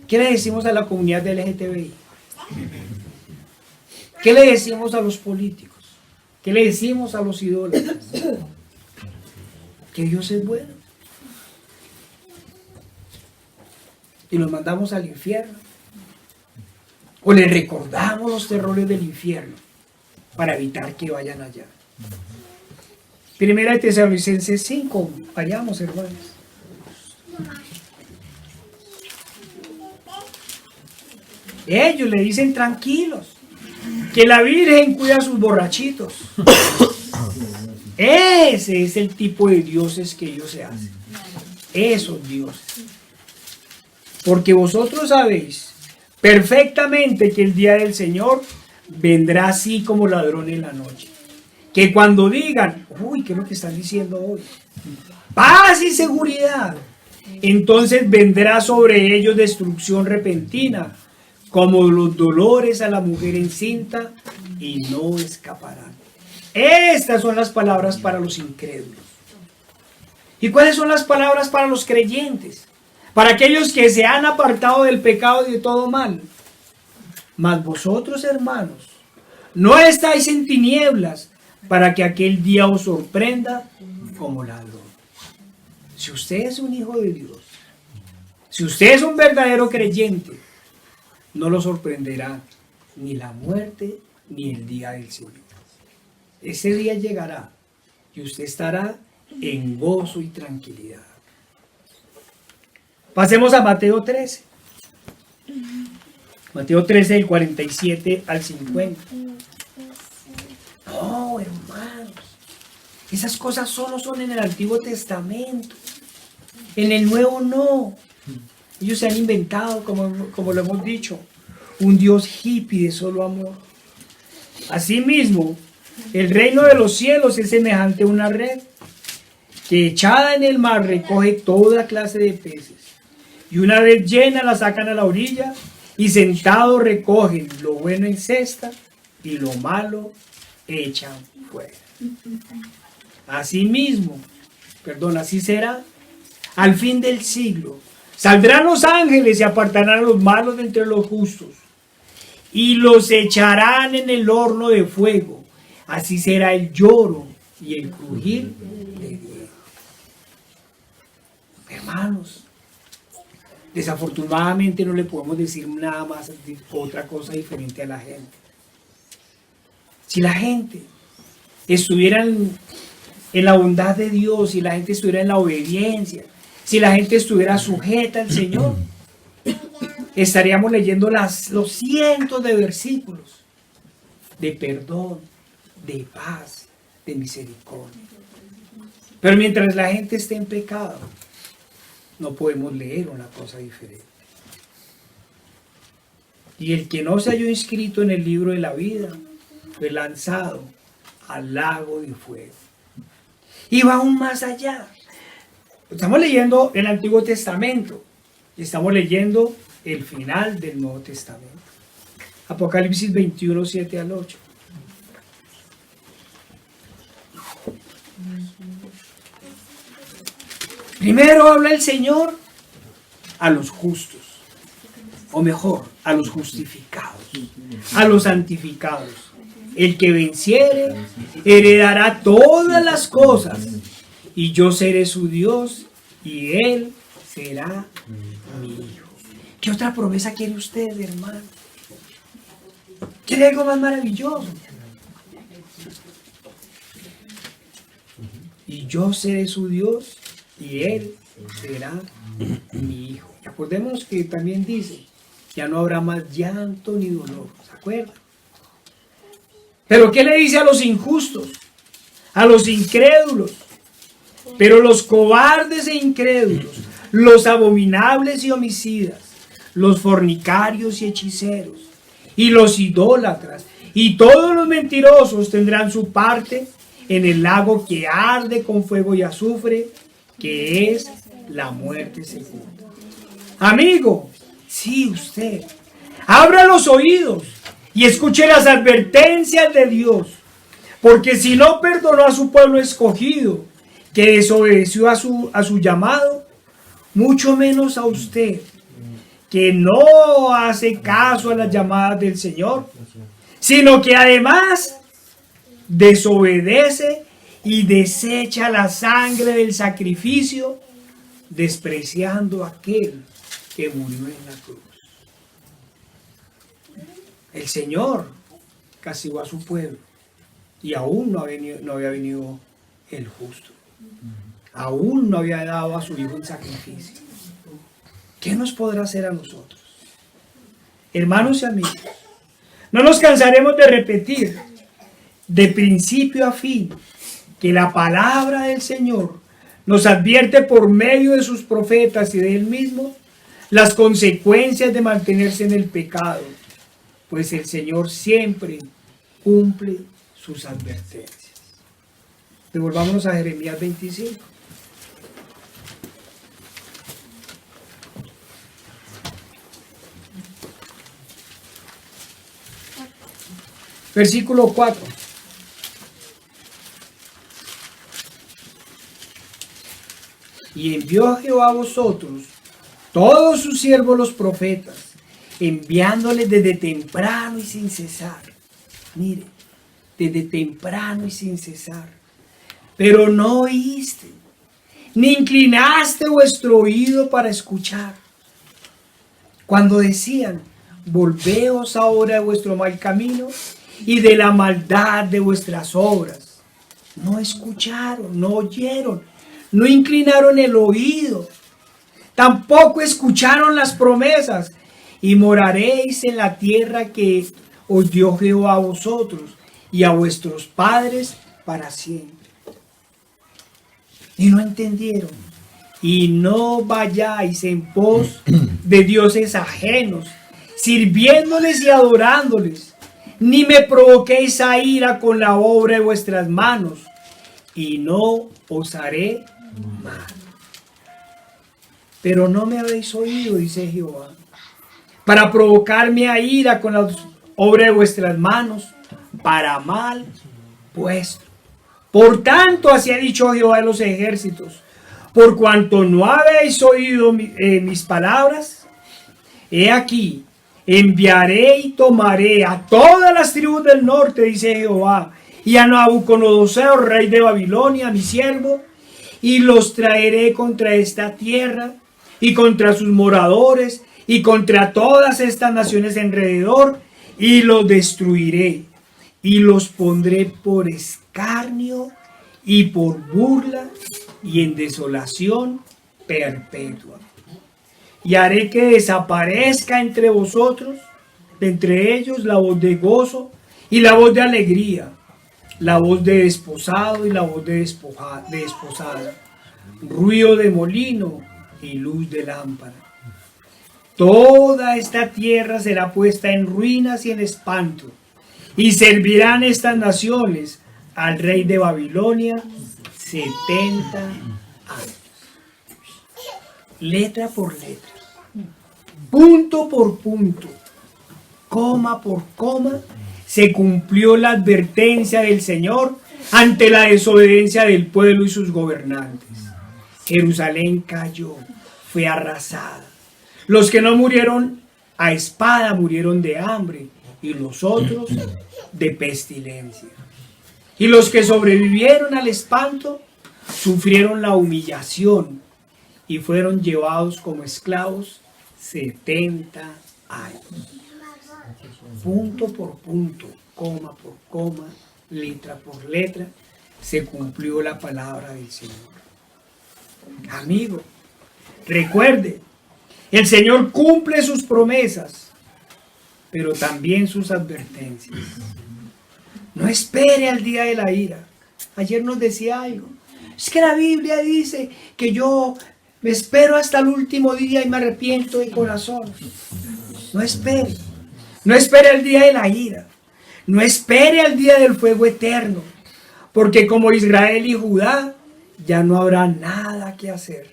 ¿Qué le decimos a la comunidad LGTBI? ¿Qué le decimos a los políticos? ¿Qué le decimos a los idólatras? Que Dios es bueno. Y los mandamos al infierno. O les recordamos los terrores del infierno para evitar que vayan allá. Primera de Tesalonicenses 5. Vayamos, hermanos. Ellos le dicen tranquilos, que la Virgen cuida a sus borrachitos. Ese es el tipo de dioses que ellos se hacen. Esos dioses. Porque vosotros sabéis perfectamente que el día del Señor vendrá así como ladrón en la noche. Que cuando digan, uy, ¿qué es lo que están diciendo hoy? Paz y seguridad. Entonces vendrá sobre ellos destrucción repentina, como los dolores a la mujer encinta, y no escaparán. Estas son las palabras para los incrédulos. ¿Y cuáles son las palabras para los creyentes? Para aquellos que se han apartado del pecado y de todo mal. Mas vosotros, hermanos, no estáis en tinieblas para que aquel día os sorprenda como ladrón. Si usted es un hijo de Dios, si usted es un verdadero creyente, no lo sorprenderá ni la muerte ni el día del Señor. Ese día llegará y usted estará en gozo y tranquilidad. Pasemos a Mateo 13. Mateo 13, del 47 al 50. No, hermanos. Esas cosas solo son en el Antiguo Testamento. En el Nuevo no. Ellos se han inventado, como lo hemos dicho, un Dios hippie de solo amor. Asimismo, el reino de los cielos es semejante a una red que echada en el mar recoge toda clase de peces. Y una vez llena la sacan a la orilla y sentados recogen lo bueno en cesta y lo malo echan fuera. Así será al fin del siglo. Saldrán los ángeles y apartarán a los malos de entre los justos y los echarán en el horno de fuego. Así será el lloro y el crujir de dientes. Hermanos, desafortunadamente no le podemos decir nada más, otra cosa diferente a la gente. Si la gente estuviera en la bondad de Dios, si la gente estuviera en la obediencia, si la gente estuviera sujeta al Señor, estaríamos leyendo los cientos de versículos de perdón, de paz, de misericordia. Pero mientras la gente esté en pecado, no podemos leer una cosa diferente. Y el que no se halló inscrito en el libro de la vida fue lanzado al lago de fuego. Y va aún más allá. Estamos leyendo el Antiguo Testamento y estamos leyendo el final del Nuevo Testamento. Apocalipsis 21, 7 al 8. Primero habla el Señor a los justos, o mejor, a los justificados, a los santificados. El que venciere heredará todas las cosas, y yo seré su Dios, y él será mi hijo. ¿Qué otra promesa quiere usted, hermano? ¿Quiere algo más maravilloso? Y yo seré su Dios, y él será mi hijo. Y acordémonos que también dice, ya no habrá más llanto ni dolor, ¿se acuerdan? Pero ¿qué le dice a los injustos? A los incrédulos. Pero los cobardes e incrédulos, los abominables y homicidas, los fornicarios y hechiceros, y los idólatras, y todos los mentirosos tendrán su parte en el lago que arde con fuego y azufre, que es la muerte segunda. Amigo, sí, usted, abra los oídos y escuche las advertencias de Dios, porque si no perdonó a su pueblo escogido, que desobedeció a su llamado, mucho menos a usted, que no hace caso a las llamadas del Señor, sino que además desobedece y desecha la sangre del sacrificio, despreciando a aquel que murió en la cruz. El Señor castigó a su pueblo y aún no había venido el justo. Aún no había dado a su hijo en sacrificio. ¿Qué nos podrá hacer a nosotros? Hermanos y amigos, no nos cansaremos de repetir de principio a fin que la palabra del Señor nos advierte por medio de sus profetas y de él mismo las consecuencias de mantenerse en el pecado, pues el Señor siempre cumple sus advertencias. Devolvámonos a Jeremías 25. Versículo 4. Y envió Jehová a vosotros todos sus siervos los profetas, enviándoles desde temprano y sin cesar. Mire, desde temprano y sin cesar. Pero no oíste, ni inclinaste vuestro oído para escuchar. Cuando decían, volveos ahora de vuestro mal camino y de la maldad de vuestras obras. No escucharon, no oyeron, no inclinaron el oído, tampoco escucharon las promesas, y moraréis en la tierra que os dio Jehová a vosotros y a vuestros padres para siempre. Y no entendieron, y no vayáis en pos de dioses ajenos, sirviéndoles y adorándoles, ni me provoquéis a ira con la obra de vuestras manos, y no os haré mal. Pero no me habéis oído, dice Jehová, para provocarme a ira con la obra de vuestras manos, para mal vuestro. Por tanto, así ha dicho Jehová de los ejércitos, por cuanto no habéis oído mis palabras, he aquí, enviaré y tomaré a todas las tribus del norte, dice Jehová, y a Nabucodonosor, rey de Babilonia, mi siervo, y los traeré contra esta tierra, y contra sus moradores, y contra todas estas naciones alrededor, y los destruiré, y los pondré por escarnio, y por burla, y en desolación perpetua. Y haré que desaparezca entre vosotros, de entre ellos, la voz de gozo y la voz de alegría, la voz de desposado y la voz de desposada, ruido de molino y luz de lámpara. Toda esta tierra será puesta en ruinas y en espanto, y servirán estas naciones al rey de Babilonia 70 años. Letra por letra, punto por punto, coma por coma, se cumplió la advertencia del Señor ante la desobediencia del pueblo y sus gobernantes. Jerusalén cayó, fue arrasada. Los que no murieron a espada murieron de hambre, y los otros de pestilencia. Y los que sobrevivieron al espanto sufrieron la humillación y fueron llevados como esclavos 70 años. Punto por punto, coma por coma, letra por letra, se cumplió la palabra del Señor. Amigo, recuerde, el Señor cumple sus promesas, pero también sus advertencias. No espere al día de la ira. Ayer nos decía algo. Es que la Biblia dice que yo me espero hasta el último día y me arrepiento de corazón. No espere. No espere el día de la ira. No espere el día del fuego eterno. Porque como Israel y Judá, ya no habrá nada que hacer.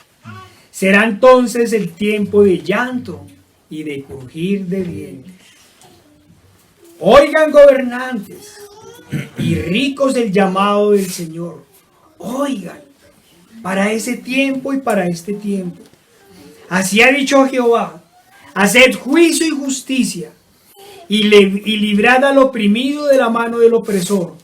Será entonces el tiempo de llanto y de crujir de dientes. Oigan, gobernantes y ricos del llamado del Señor. Oigan, para ese tiempo y para este tiempo. Así ha dicho Jehová: haced juicio y justicia, y librad al oprimido de la mano del opresor.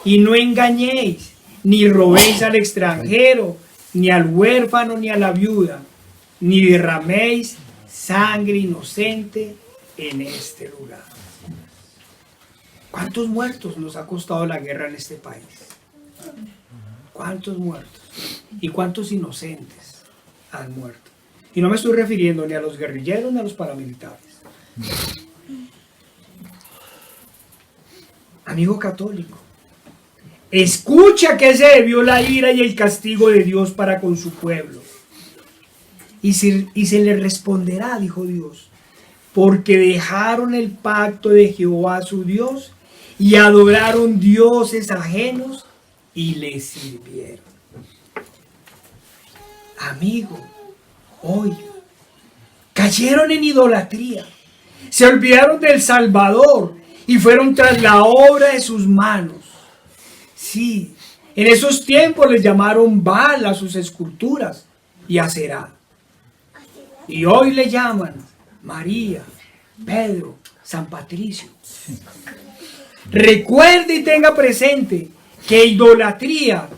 Y no engañéis, ni robéis al extranjero, ni al huérfano, ni a la viuda, ni derraméis sangre inocente en este lugar. ¿Cuántos muertos nos ha costado la guerra en este país? ¿Cuántos muertos? ¿Y cuántos inocentes han muerto? Y no me estoy refiriendo ni a los guerrilleros ni a los paramilitares. Amigo católico, escucha que se debió la ira y el castigo de Dios para con su pueblo. Y se le responderá, dijo Dios, porque dejaron el pacto de Jehová su Dios y adoraron dioses ajenos y les sirvieron. Amigo, oiga, cayeron en idolatría, se olvidaron del Salvador y fueron tras la obra de sus manos. Sí, en esos tiempos les llamaron Baal a sus esculturas y Aserá. Y hoy le llaman María, Pedro, San Patricio. Recuerde y tenga presente que idolatría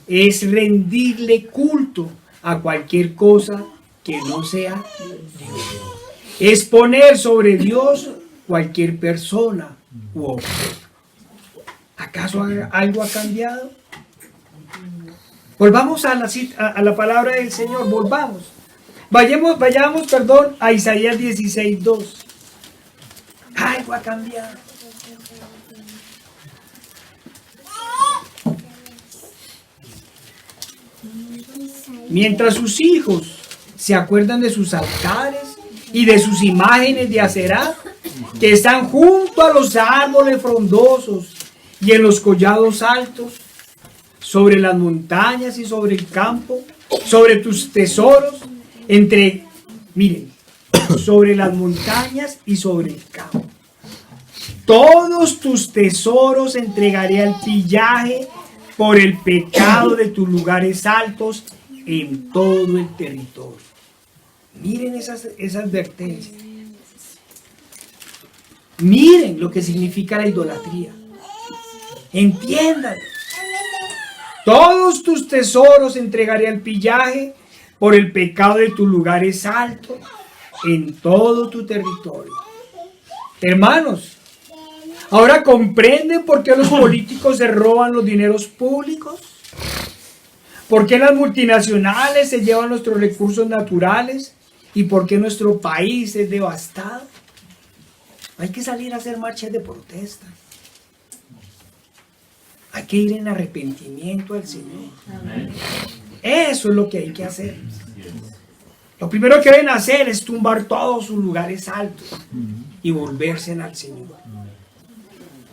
es rendirle culto a cualquier cosa que no sea Dios. Es poner sobre Dios cualquier persona u objeto. ¿Acaso algo ha cambiado? Volvamos a la palabra del Señor, volvamos. Vayamos, a Isaías 16:2. Algo ha cambiado. Mientras sus hijos se acuerdan de sus altares y de sus imágenes de Aserá, que están junto a los árboles frondosos y en los collados altos, sobre las montañas y sobre el campo, sobre tus tesoros, sobre las montañas y sobre el campo. Todos tus tesoros entregaré al pillaje por el pecado de tus lugares altos en todo el territorio. Miren esa advertencia. Miren lo que significa la idolatría. Entiendan. Todos tus tesoros entregaré al pillaje por el pecado de tus lugares altos en todo tu territorio. Hermanos, ¿ahora comprenden por qué los políticos se roban los dineros públicos? ¿Por qué las multinacionales se llevan nuestros recursos naturales? ¿Y por qué nuestro país es devastado? Hay que salir a hacer marchas de protesta. Hay que ir en arrepentimiento al Señor. Amén. Eso es lo que hay que hacer. Lo primero que deben hacer es tumbar todos sus lugares altos y volverse al Señor.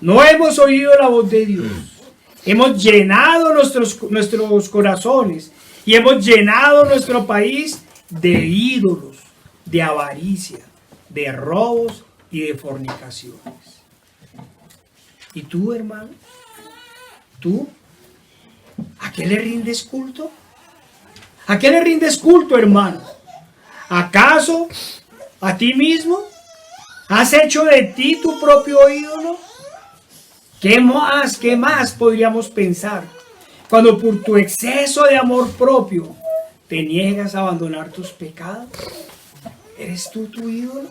No hemos oído la voz de Dios. Hemos llenado nuestros corazones y hemos llenado nuestro país de ídolos, de avaricia, de robos y de fornicaciones. ¿Y tú, hermano? ¿Tú? ¿A qué le rindes culto? ¿A qué le rindes culto, hermano? ¿Acaso a ti mismo? ¿Has hecho de ti tu propio ídolo? ¿Qué más podríamos pensar cuando por tu exceso de amor propio te niegas a abandonar tus pecados? ¿Eres tú tu ídolo?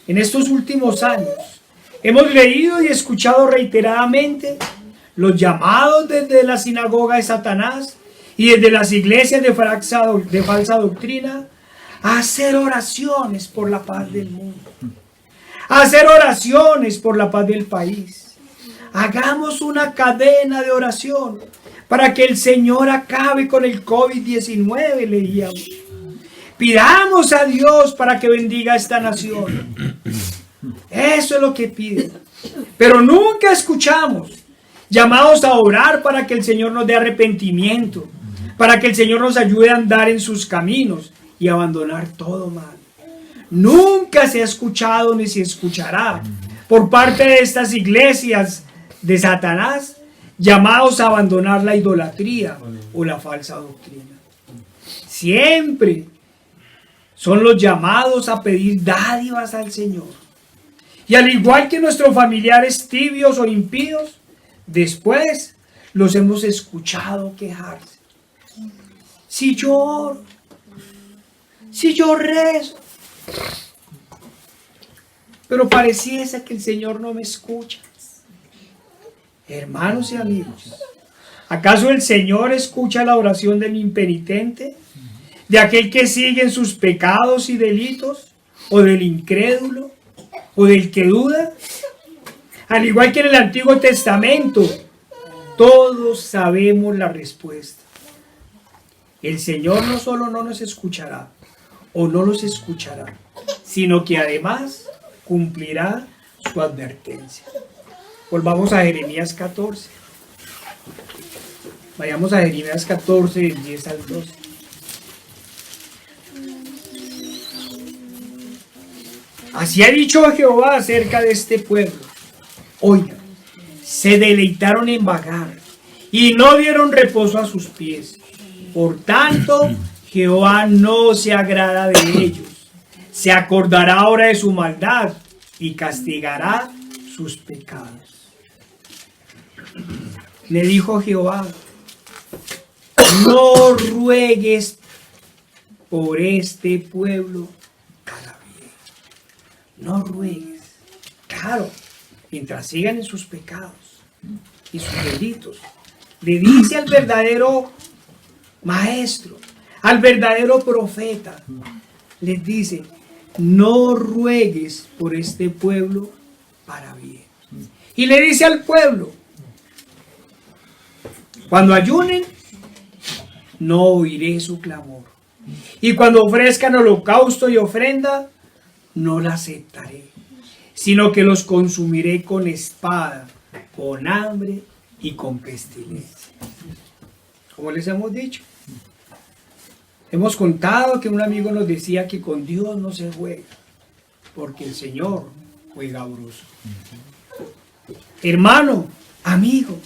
En estos últimos años hemos leído y escuchado reiteradamente los llamados desde la sinagoga de Satanás y desde las iglesias de falsa doctrina a hacer oraciones por la paz del mundo, a hacer oraciones por la paz del país. Hagamos una cadena de oración para que el Señor acabe con el COVID-19, leíamos. Pidamos a Dios para que bendiga a esta nación. Eso es lo que piden. Pero nunca escuchamos llamados a orar para que el Señor nos dé arrepentimiento, para que el Señor nos ayude a andar en sus caminos y abandonar todo mal. Nunca se ha escuchado ni se escuchará por parte de estas iglesias de Satanás llamados a abandonar la idolatría o la falsa doctrina. Siempre son los llamados a pedir dádivas al Señor. Y al igual que nuestros familiares tibios o impíos, después los hemos escuchado quejarse. Si yo oro, si yo rezo, pero pareciese que el Señor no me escucha. Hermanos y amigos, ¿acaso el Señor escucha la oración del impenitente, de aquel que sigue en sus pecados y delitos, o del incrédulo, o del que duda? Al igual que en el Antiguo Testamento, todos sabemos la respuesta. El Señor no solo no nos escuchará, o no los escuchará, sino que además cumplirá su advertencia. Volvamos a Jeremías 14. Vayamos a Jeremías 14, del 10 al 12. Así ha dicho Jehová acerca de este pueblo. Oigan, se deleitaron en vagar y no dieron reposo a sus pies. Por tanto, Jehová no se agrada de ellos. Se acordará ahora de su maldad y castigará sus pecados. Le dijo Jehová: no ruegues por este pueblo para bien. No ruegues. Claro, mientras sigan en sus pecados y sus delitos. Le dice al verdadero maestro, al verdadero profeta, les dice: no ruegues por este pueblo para bien. Y le dice al pueblo: cuando ayunen, no oiré su clamor. Y cuando ofrezcan holocausto y ofrenda, no la aceptaré, sino que los consumiré con espada, con hambre y con pestilencia. Como les hemos dicho, hemos contado que un amigo nos decía que con Dios no se juega, porque el Señor juega bruso. Hermano, amigo,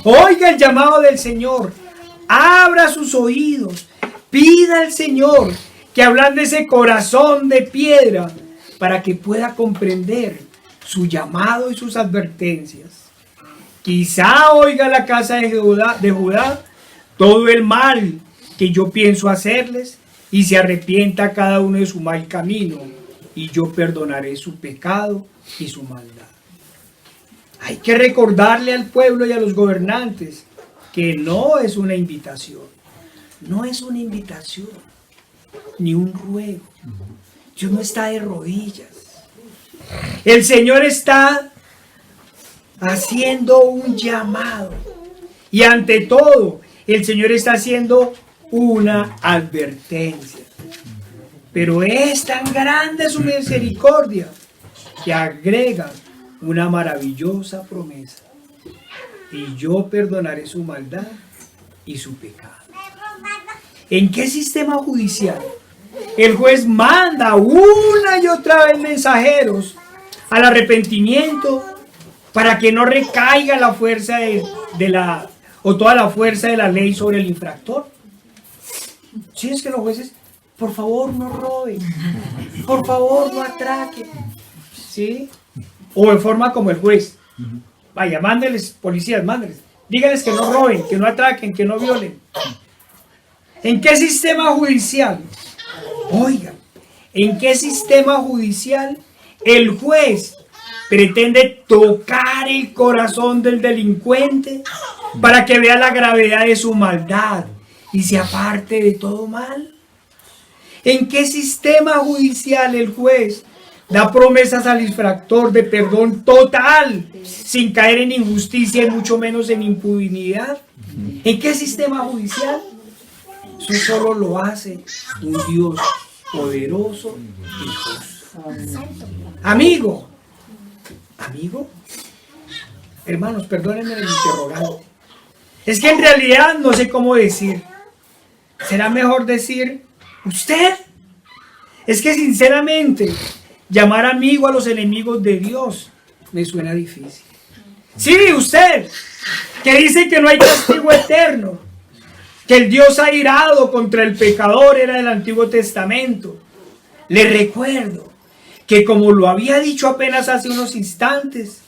oiga el llamado del Señor, abra sus oídos, pida al Señor que ablande ese corazón de piedra para que pueda comprender su llamado y sus advertencias. Quizá oiga la casa de Judá todo el mal que yo pienso hacerles y se arrepienta cada uno de su mal camino y yo perdonaré su pecado y su maldad. Hay que recordarle al pueblo y a los gobernantes que no es una invitación, no es una invitación, ni un ruego. Dios no está de rodillas. El Señor está haciendo un llamado y ante todo el Señor está haciendo una advertencia. Pero es tan grande su misericordia que agrega una maravillosa promesa. Y yo perdonaré su maldad y su pecado. ¿En qué sistema judicial el juez manda una y otra vez mensajeros al arrepentimiento para que no recaiga la fuerza o toda la fuerza de la ley sobre el infractor? Si es que los jueces, por favor no roben, por favor no atraquen, ¿sí? O en forma como el juez, vaya, mándeles policías, mándeles, díganles que no roben, que no atraquen, que no violen. ¿En qué sistema judicial? Oigan, ¿en qué sistema judicial el juez pretende tocar el corazón del delincuente para que vea la gravedad de su maldad y se aparte de todo mal? ¿En qué sistema judicial el juez da promesas al infractor de perdón total sin caer en injusticia y mucho menos en impunidad? ¿En qué sistema judicial? Eso solo lo hace un Dios poderoso y justo. Amigo, hermanos, perdónenme el interrogante. Es que en realidad no sé cómo decir. ¿Será mejor decir usted? Es que sinceramente, llamar amigo a los enemigos de Dios me suena difícil. Sí, usted, que dice que no hay castigo eterno, que el Dios airado contra el pecador era del Antiguo Testamento. Le recuerdo que, como lo había dicho apenas hace unos instantes,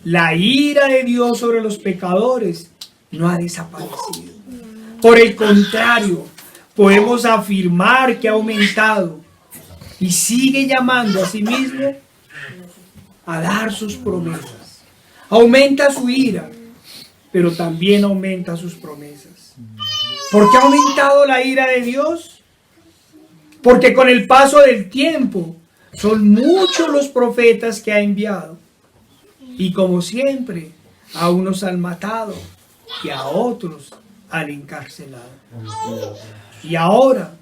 la ira de Dios sobre los pecadores no ha desaparecido. Por el contrario, podemos afirmar que ha aumentado y sigue llamando a sí mismo a dar sus promesas. Aumenta su ira, pero también aumenta sus promesas. ¿Por qué ha aumentado la ira de Dios? Porque con el paso del tiempo son muchos los profetas que ha enviado. Y como siempre, a unos han matado y a otros han encarcelado. Y ahora,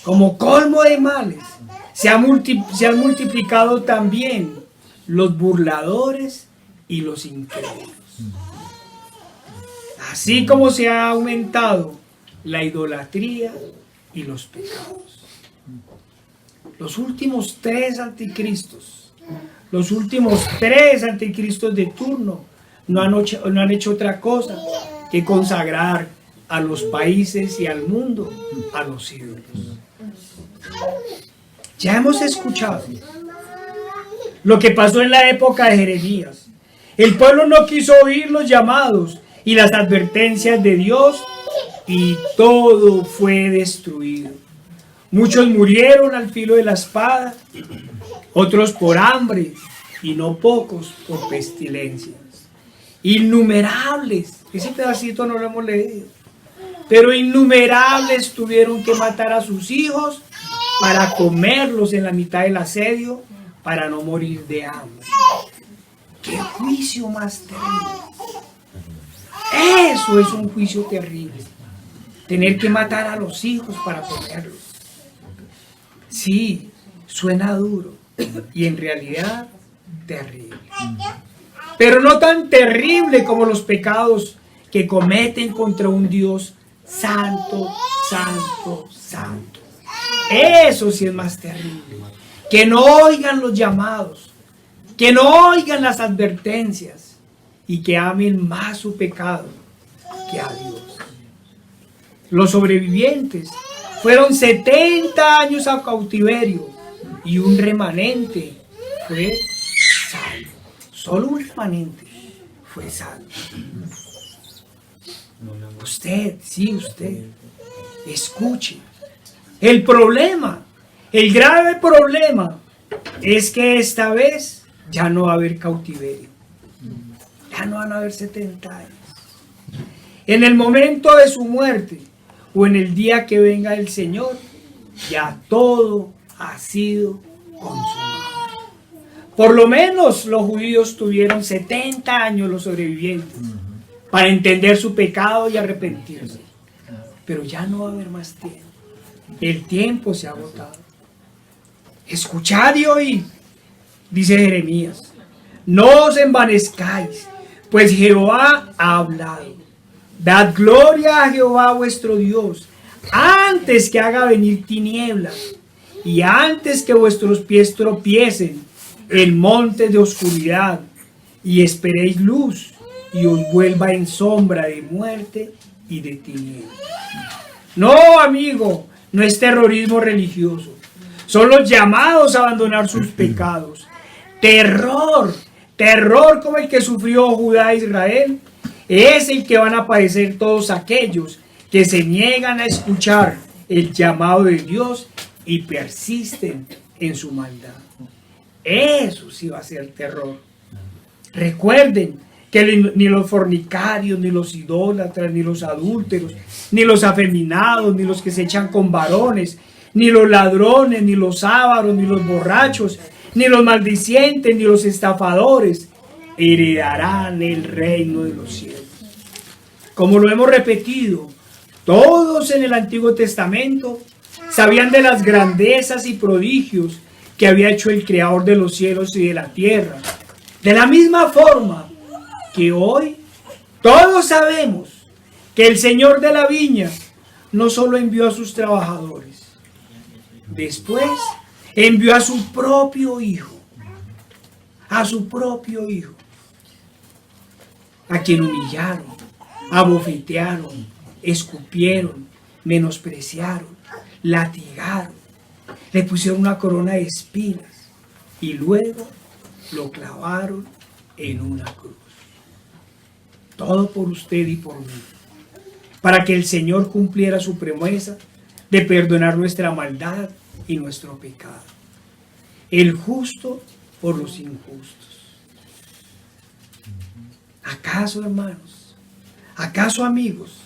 como colmo de males, se han multiplicado también los burladores y los incrédulos. Así como se ha aumentado la idolatría y los pecados. Los últimos tres anticristos de turno no han hecho otra cosa que consagrar a los países y al mundo a los ídolos. Ya hemos escuchado lo que pasó en la época de Jeremías. El pueblo no quiso oír los llamados y las advertencias de Dios y todo fue destruido. Muchos murieron al filo de la espada, otros por hambre y no pocos por pestilencias. Innumerables, ese pedacito no lo hemos leído, pero innumerables tuvieron que matar a sus hijos para comerlos en la mitad del asedio para no morir de hambre. ¡Qué juicio más terrible! Eso es un juicio terrible. tener que matar a los hijos para comerlos. Sí, suena duro y en realidad terrible. Pero no tan terrible como los pecados que cometen contra un Dios santo, santo, santo. Eso sí es más terrible. Que no oigan los llamados, que no oigan las advertencias y que amen más su pecado que a Dios. Los sobrevivientes fueron 70 años a cautiverio y un remanente fue salvo. Solo un remanente fue salvo. Usted, sí, usted, escuche. El problema, el grave problema es que esta vez ya no va a haber cautiverio. Ya no van a haber 70 años. En el momento de su muerte o en el día que venga el Señor, ya todo ha sido consumado. Por lo menos los judíos tuvieron 70 años, los sobrevivientes, para entender su pecado y arrepentirse. Pero ya no va a haber más tiempo. El tiempo se ha agotado. Escuchad y oíd, dice Jeremías. No os envanezcáis, pues Jehová ha hablado. Dad gloria a Jehová vuestro Dios, antes que haga venir tinieblas, y antes que vuestros pies tropiecen en montes de oscuridad, y esperéis luz, y os vuelva en sombra de muerte y de tinieblas. No, amigo, no es terrorismo religioso. Son los llamados a abandonar sus pecados. Terror como el que sufrió Judá e Israel, es el que van a padecer todos aquellos que se niegan a escuchar el llamado de Dios y persisten en su maldad. Eso sí va a ser terror. Recuerden que ni los fornicarios, ni los idólatras, ni los adúlteros, ni los afeminados, ni los que se echan con varones, ni los ladrones, ni los ávaros, ni los borrachos, ni los maldicientes, ni los estafadores heredarán el reino de los cielos. Como lo hemos repetido, todos en el Antiguo Testamento sabían de las grandezas y prodigios que había hecho el Creador de los cielos y de la tierra. De la misma forma que hoy todos sabemos que el Señor de la viña no solo envió a sus trabajadores, después envió a su propio Hijo, a quien humillaron, abofetearon, escupieron, menospreciaron, latigaron, le pusieron una corona de espinas y luego lo clavaron en una cruz. Todo por usted y por mí, para que el Señor cumpliera su promesa de perdonar nuestra maldad y nuestro pecado. El justo por los injustos. ¿Acaso, hermanos? ¿Acaso, amigos?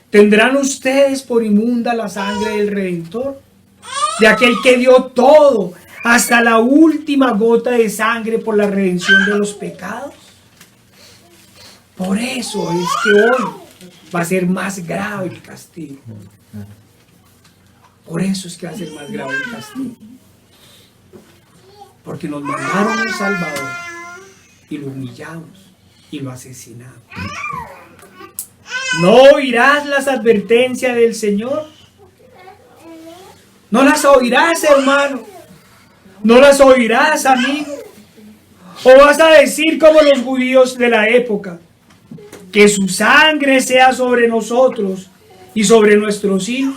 ¿Tendrán ustedes por inmunda la sangre del Redentor? De aquel que dio todo, hasta la última gota de sangre por la redención de los pecados. Por eso es que hoy va a ser más grave el castigo. Por eso es que va a ser más grave el castigo. Porque nos mandaron un Salvador y lo humillamos y lo asesinamos. ¿No oirás las advertencias del Señor? ¿No las oirás, hermano? ¿No las oirás, amigo? ¿O vas a decir como los judíos de la época, que su sangre sea sobre nosotros y sobre nuestros hijos?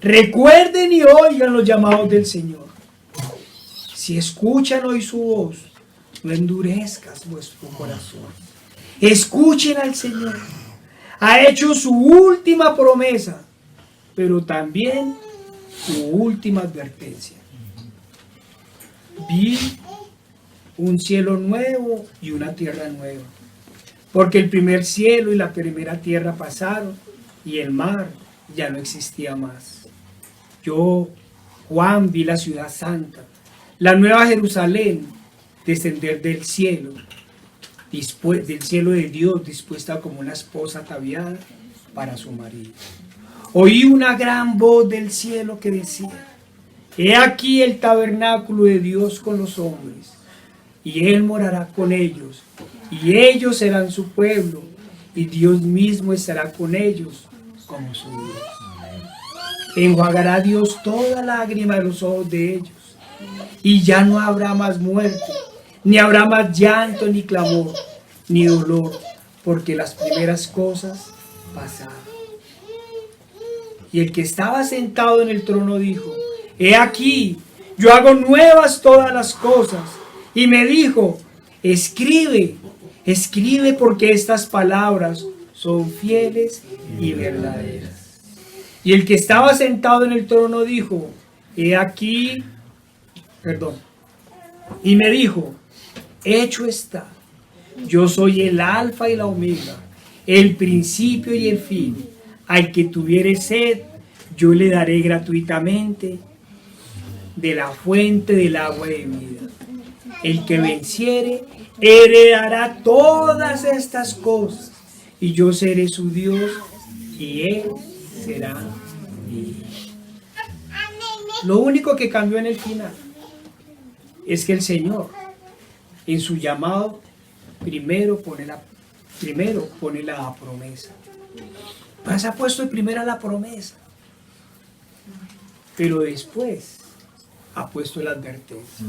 Recuerden y oigan los llamados del Señor. Si escuchan hoy su voz, no endurezcas vuestro corazón. Escuchen al Señor. Ha hecho su última promesa, pero también su última advertencia. Vi un cielo nuevo y una tierra nueva, porque el primer cielo y la primera tierra pasaron y el mar ya no existía más. Yo, Juan, vi la ciudad santa, la nueva Jerusalén, descender del cielo de Dios, dispuesta como una esposa ataviada para su marido. Oí una gran voz del cielo que decía: he aquí el tabernáculo de Dios con los hombres, y Él morará con ellos, y ellos serán su pueblo, y Dios mismo estará con ellos como su Dios. Enjuagará Dios toda lágrima de los ojos de ellos, y ya no habrá más muerte, ni habrá más llanto, ni clamor, ni dolor, porque las primeras cosas pasaron. Y el que estaba sentado en el trono dijo: he aquí, yo hago nuevas todas las cosas. Y me dijo: escribe, escribe, porque estas palabras son fieles y verdaderas. Y el que estaba sentado en el trono dijo: he aquí, y me dijo: hecho está, yo soy el alfa y la omega, el principio y el fin. Al que tuviere sed, yo le daré gratuitamente de la fuente del agua de vida. El que venciere heredará todas estas cosas, y yo seré su Dios, y él será mi hijo. Lo único que cambió en el final es que el Señor, en su llamado, primero pone la promesa. Pues ha puesto primero la promesa, pero después ha puesto la advertencia.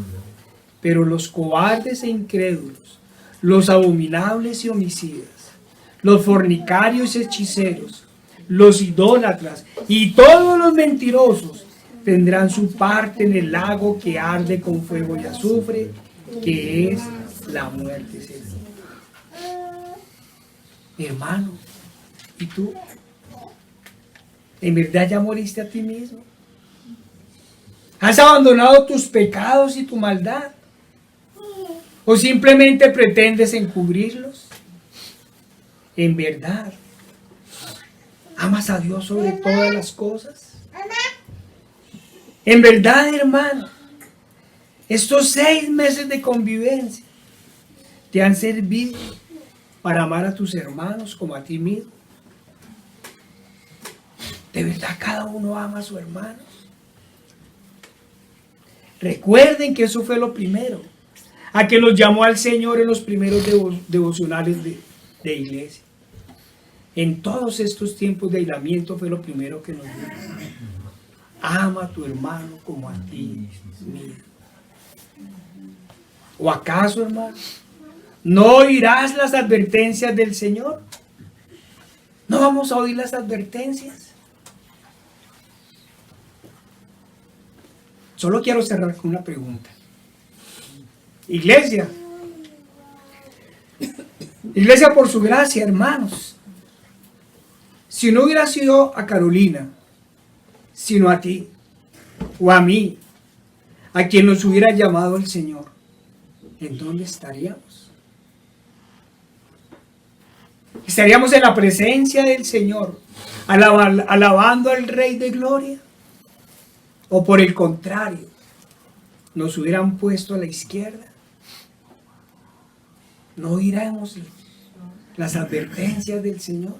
Pero los cobardes e incrédulos, los abominables y homicidas, los fornicarios y hechiceros, los idólatras y todos los mentirosos tendrán su parte en el lago que arde con fuego y azufre, que es la muerte segunda. Mi hermano, ¿y tú? ¿En verdad ya moriste a ti mismo? ¿Has abandonado tus pecados y tu maldad? ¿O simplemente pretendes encubrirlos? ¿En verdad amas a Dios sobre todas las cosas? En verdad, hermano, estos 6 meses de convivencia te han servido para amar a tus hermanos como a ti mismo. ¿De verdad cada uno ama a su hermano? Recuerden que eso fue lo primero, a que los llamó al Señor en los primeros devocionales de iglesia. En todos estos tiempos de aislamiento fue lo primero que nos dijo: ama a tu hermano como a ti mismo. ¿O acaso, hermano, no oirás las advertencias del Señor? ¿No vamos a oír las advertencias? Solo quiero cerrar con una pregunta. Iglesia, por su gracia, hermanos, si no hubiera sido a Carolina, sino a ti o a mí, a quien nos hubiera llamado el Señor, ¿en dónde estaríamos? ¿Estaríamos en la presencia del Señor, alabando al Rey de Gloria? ¿O por el contrario, nos hubieran puesto a la izquierda? ¿No oiremos las advertencias del Señor?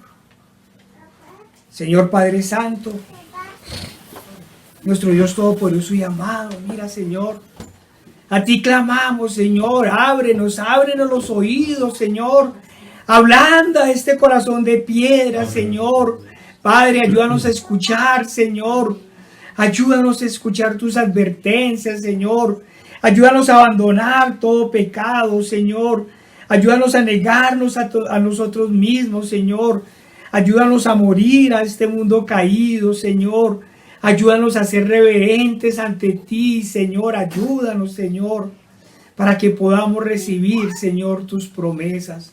Señor Padre Santo, nuestro Dios Todopoderoso y amado, mira, Señor, a ti clamamos, Señor, ábrenos los oídos, Señor, ablanda este corazón de piedra, Señor. Padre, ayúdanos a escuchar, Señor. Ayúdanos a escuchar tus advertencias, Señor. Ayúdanos a abandonar todo pecado, Señor. Ayúdanos a negarnos a nosotros mismos, Señor. Ayúdanos a morir a este mundo caído, Señor. Ayúdanos a ser reverentes ante ti, Señor. Ayúdanos, Señor, para que podamos recibir, Señor, tus promesas.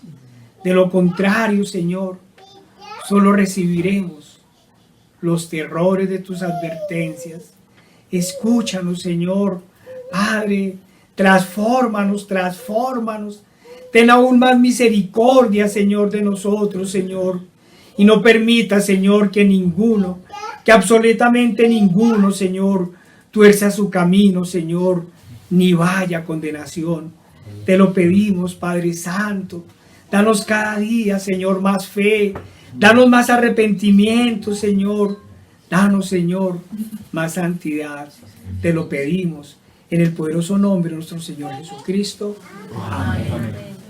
De lo contrario, Señor, solo recibiremos los terrores de tus advertencias. Escúchanos, Señor. Padre, transfórmanos. Ten aún más misericordia, Señor, de nosotros, Señor. Y no permita, Señor, que absolutamente ninguno, Señor, tuerza su camino, Señor, ni vaya a condenación. Te lo pedimos, Padre Santo. Danos cada día, Señor, más fe, Danos más arrepentimiento, Señor. Danos, Señor, más santidad. Te lo pedimos en el poderoso nombre de nuestro Señor Jesucristo. Amén.